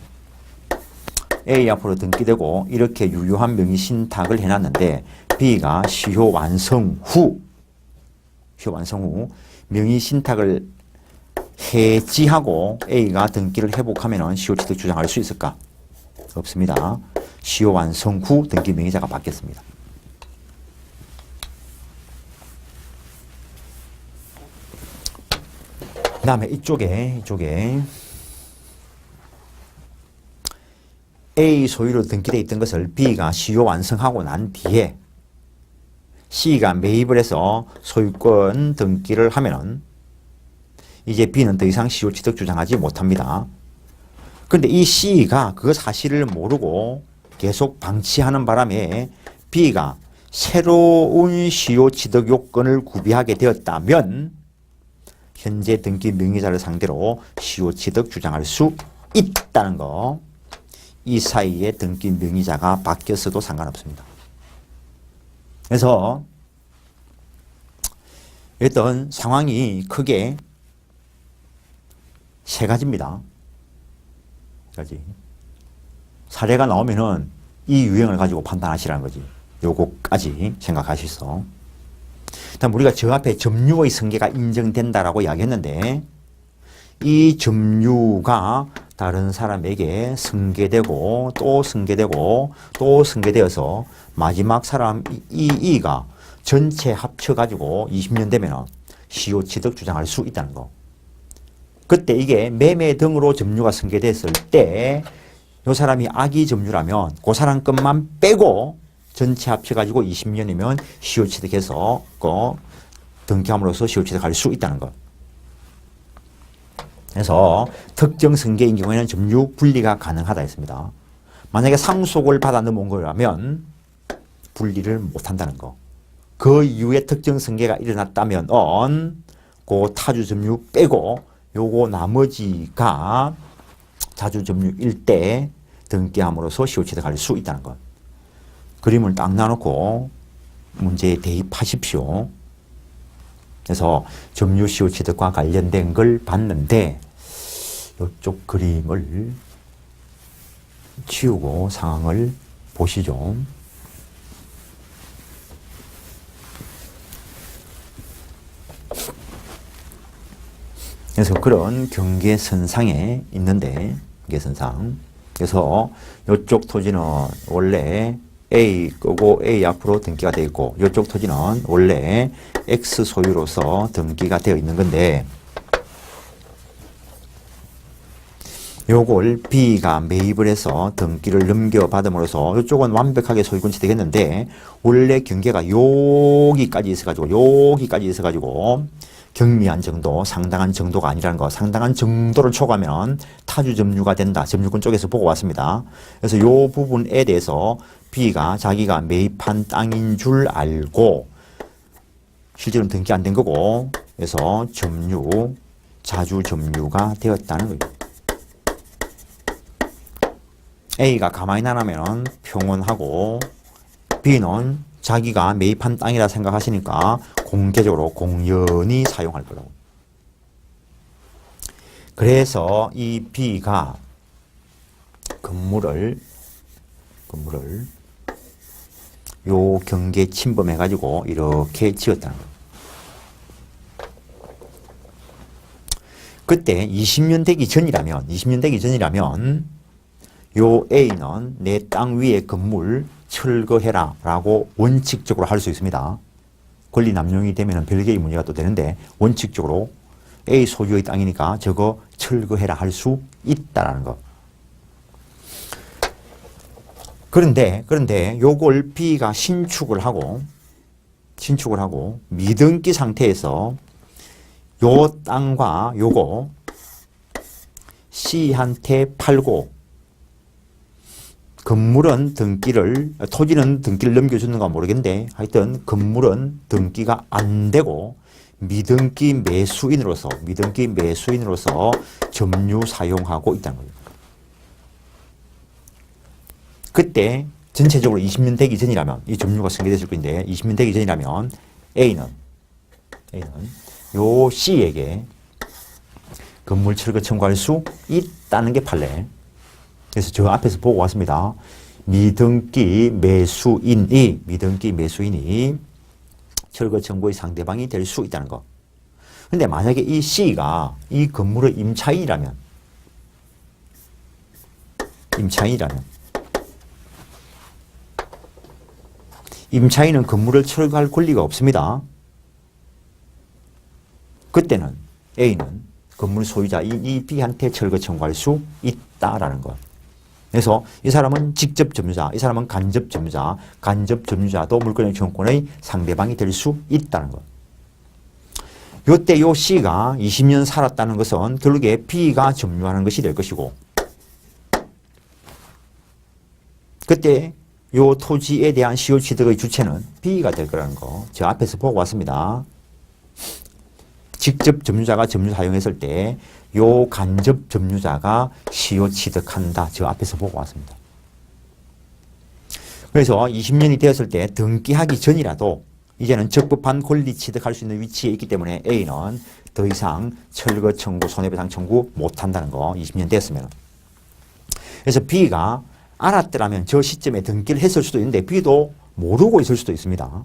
A 앞으로 등기되고 이렇게 유효한 명의 신탁을 해놨는데 B가 시효 완성 후 명의 신탁을 해지하고 A가 등기를 회복하면 시효 취득 주장할 수 있을까? 없습니다. 시효 완성 후 등기 명의자가 바뀌었습니다. 그 다음에 이쪽에 A 소유로 등기되어 있던 것을 B가 시효 완성하고 난 뒤에 C가 매입을 해서 소유권 등기를 하면은 이제 B는 더 이상 시효 취득 주장하지 못합니다. 그런데 이 C가 그 사실을 모르고 계속 방치하는 바람에 B가 새로운 시효 취득 요건을 구비하게 되었다면 현재 등기 명의자를 상대로 시효 취득 주장할 수 있다는 거. 이 사이에 등기 명의자가 바뀌었어도 상관없습니다. 그래서 어떤 상황이 크게 세 가지입니다. 사례가 나오면은 이 유형을 가지고 판단하시라는 거지. 요거까지 생각하시소. 다음 우리가 저 앞에 점유의 승계가 인정된다라고 이야기했는데 이 점유가 다른 사람에게 승계되고 또 승계되고 또 승계되어서 마지막 사람 이가 전체 합쳐가지고 20년 되면 시효 취득 주장할 수 있다는 거. 그때 이게 매매 등으로 점유가 승계됐을 때 이 사람이 악의 점유라면 그 사람 것만 빼고 전체 합쳐가지고 20년이면 시효 취득해서 등기함으로써 시효 취득할 수 있다는 것. 그래서 특정 승계인 경우에는 점유 분리가 가능하다 했습니다. 만약에 상속을 받아 넘어온 거라면 분리를 못한다는 거. 그 이후에 특정 승계가 일어났다면 그 타주 점유 빼고 요거 나머지가 자주 점유일 때 등기함으로써 시효 취득할 수 있다는 것. 그림을 딱 놔놓고 문제에 대입하십시오. 그래서 점유 시효 취득과 관련된 걸 봤는데 이쪽 그림을 치우고 상황을 보시죠. 그래서 그런 경계선상에 있는데 경계선상. 그래서 이쪽 토지는 원래 A 끄고 A 앞으로 등기가 되어 있고 이쪽 토지는 원래 X 소유로서 등기가 되어 있는 건데 요걸 B가 매입을 해서 등기를 넘겨받음으로써 이쪽은 완벽하게 소유권 취득했는데 원래 경계가 여기까지 있어가지고 경미한 정도, 상당한 정도가 아니라는 거. 상당한 정도를 초과하면 타주 점유가 된다. 점유권 쪽에서 보고 왔습니다. 그래서 요 부분에 대해서 B가 자기가 매입한 땅인 줄 알고 실제로는 등기 안 된 거고 그래서 자주 점유가 되었다는 거예요. A가 가만히 나라면 평온하고 B는 자기가 매입한 땅이라 생각하시니까 공개적으로 공연히 사용할 거라고. 그래서 이 B가 건물을 요 경계 침범해 가지고 이렇게 지었다는 거예요. 그때 20년 되기 전이라면 요 A는 내 땅 위에 건물 철거해라 라고 원칙적으로 할 수 있습니다. 권리 남용이 되면 별개의 문제가 또 되는데 원칙적으로 A 소유의 땅이니까 저거 철거해라 할 수 있다라는 거. 그런데 요걸 B가 신축을 하고 미등기 상태에서 요 땅과 요거 C한테 팔고 토지는 등기를 넘겨주는가 모르겠는데 하여튼 건물은 등기가 안 되고 미등기 매수인으로서 점유 사용하고 있다는 거예요. 그때 전체적으로 20년 되기 전이라면 이 점유가 승계됐을 건데 20년 되기 전이라면 A는 요 C에게 건물 철거 청구할 수 있다는 게 판례. 그래서 저 앞에서 보고 왔습니다. 미등기 매수인이 철거 청구의 상대방이 될 수 있다는 거. 근데 만약에 이 C가 이 건물의 임차인이라면 임차인은 건물을 철거할 권리가 없습니다. 그때는 A는 건물 소유자인 이 B한테 철거 청구할 수 있다라는 것. 그래서 이 사람은 직접 점유자, 이 사람은 간접 점유자, 간접 점유자도 물권의 청구권의 상대방이 될 수 있다는 것. 요때 요 C가 20년 살았다는 것은 결국에 B가 점유하는 것이 될 것이고, 그때 요 토지에 대한 시효 취득의 주체는 B가 될 거라는 거. 저 앞에서 보고 왔습니다. 직접 점유자가 점유 사용했을 때 요 간접 점유자가 시효 취득한다. 저 앞에서 보고 왔습니다. 그래서 20년이 되었을 때 등기하기 전이라도 이제는 적법한 권리 취득할 수 있는 위치에 있기 때문에 A는 더 이상 철거 청구, 손해배상 청구 못한다는 거. 20년 됐으면. 그래서 B가 알았더라면 저 시점에 등기를 했을 수도 있는데 B도 모르고 있을 수도 있습니다.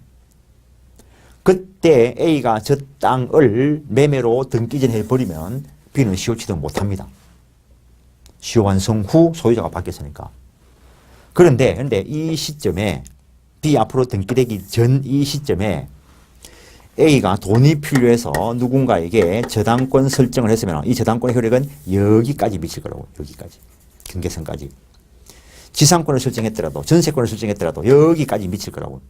그때 A가 저 땅을 매매로 등기 전에 해버리면 B는 시효 취득 못합니다. 시효 완성 후 소유자가 바뀌었으니까. 그런데 이 시점에 B 앞으로 등기되기 전 이 시점에 A가 돈이 필요해서 누군가에게 저당권 설정을 했으면 이 저당권의 효력은 여기까지 미칠 거라고. 여기까지. 경계선까지. 지상권을 설정했더라도 전세권을 설정했더라도 여기까지 미칠 거라고.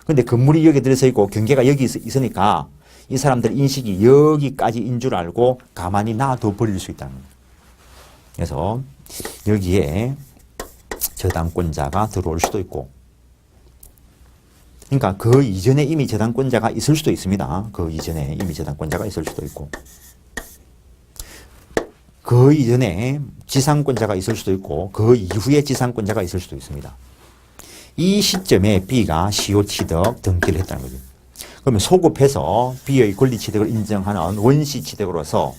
근데 건물이 여기 들어서 있고 경계가 여기 있으니까 이 사람들 인식이 여기까지인 줄 알고 가만히 놔둬 버릴 수 있다는 거예요. 그래서 여기에 저당권자가 들어올 수도 있고, 그러니까 그 이전에 이미 저당권자가 있을 수도 있습니다. 그 이전에 이미 저당권자가 있을 수도 있고, 그 이전에 지상권자가 있을 수도 있고, 그 이후에 지상권자가 있을 수도 있습니다. 이 시점에 B가 시효 취득 등기를 했다는 거죠. 그러면 소급해서 B의 권리 취득을 인정하는 원시 취득으로서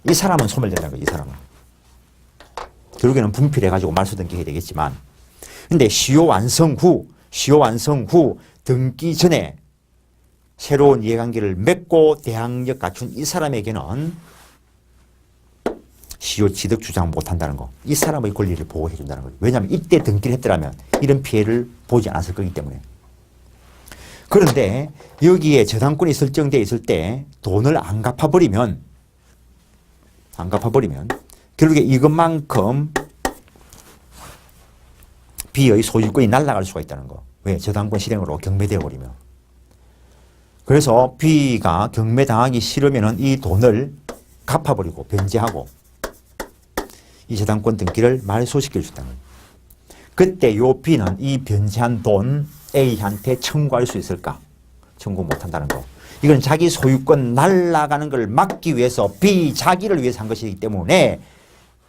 이 사람은 소멸된다는 거예요. 이 사람은. 결국에는 분필해가지고 말소 등기해야 되겠지만, 근데 시효 완성 후 등기 전에 새로운 이해관계를 맺고 대항력 갖춘 이 사람에게는 시효 취득 주장 못한다는 거. 이 사람의 권리를 보호해 준다는 거죠. 왜냐하면 이때 등기를 했더라면 이런 피해를 보지 않았을 거기 때문에. 그런데 여기에 저당권이 설정되어 있을 때 돈을 안 갚아버리면 결국에 이것만큼 B의 소유권이 날아갈 수가 있다는 거. 왜? 저당권 실행으로 경매되어 버리면. 그래서 B가 경매당하기 싫으면 이 돈을 갚아버리고 변제하고 이 저당권 등기를 말소시켜 준다는 거예요. 그때 요 B는 이 변제한 돈 A한테 청구할 수 있을까? 청구 못한다는 거. 이건 자기 소유권 날아가는 걸 막기 위해서 B 자기를 위해서 한 것이기 때문에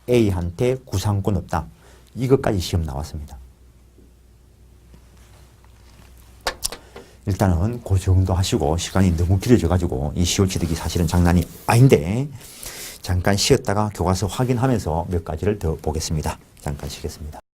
A한테 구상권 없다. 이것까지 시험 나왔습니다. 일단은 그 정도 하시고, 시간이 너무 길어져가지고 이 시효 취득이 사실은 장난이 아닌데 잠깐 쉬었다가 교과서 확인하면서 몇 가지를 더 보겠습니다. 잠깐 쉬겠습니다.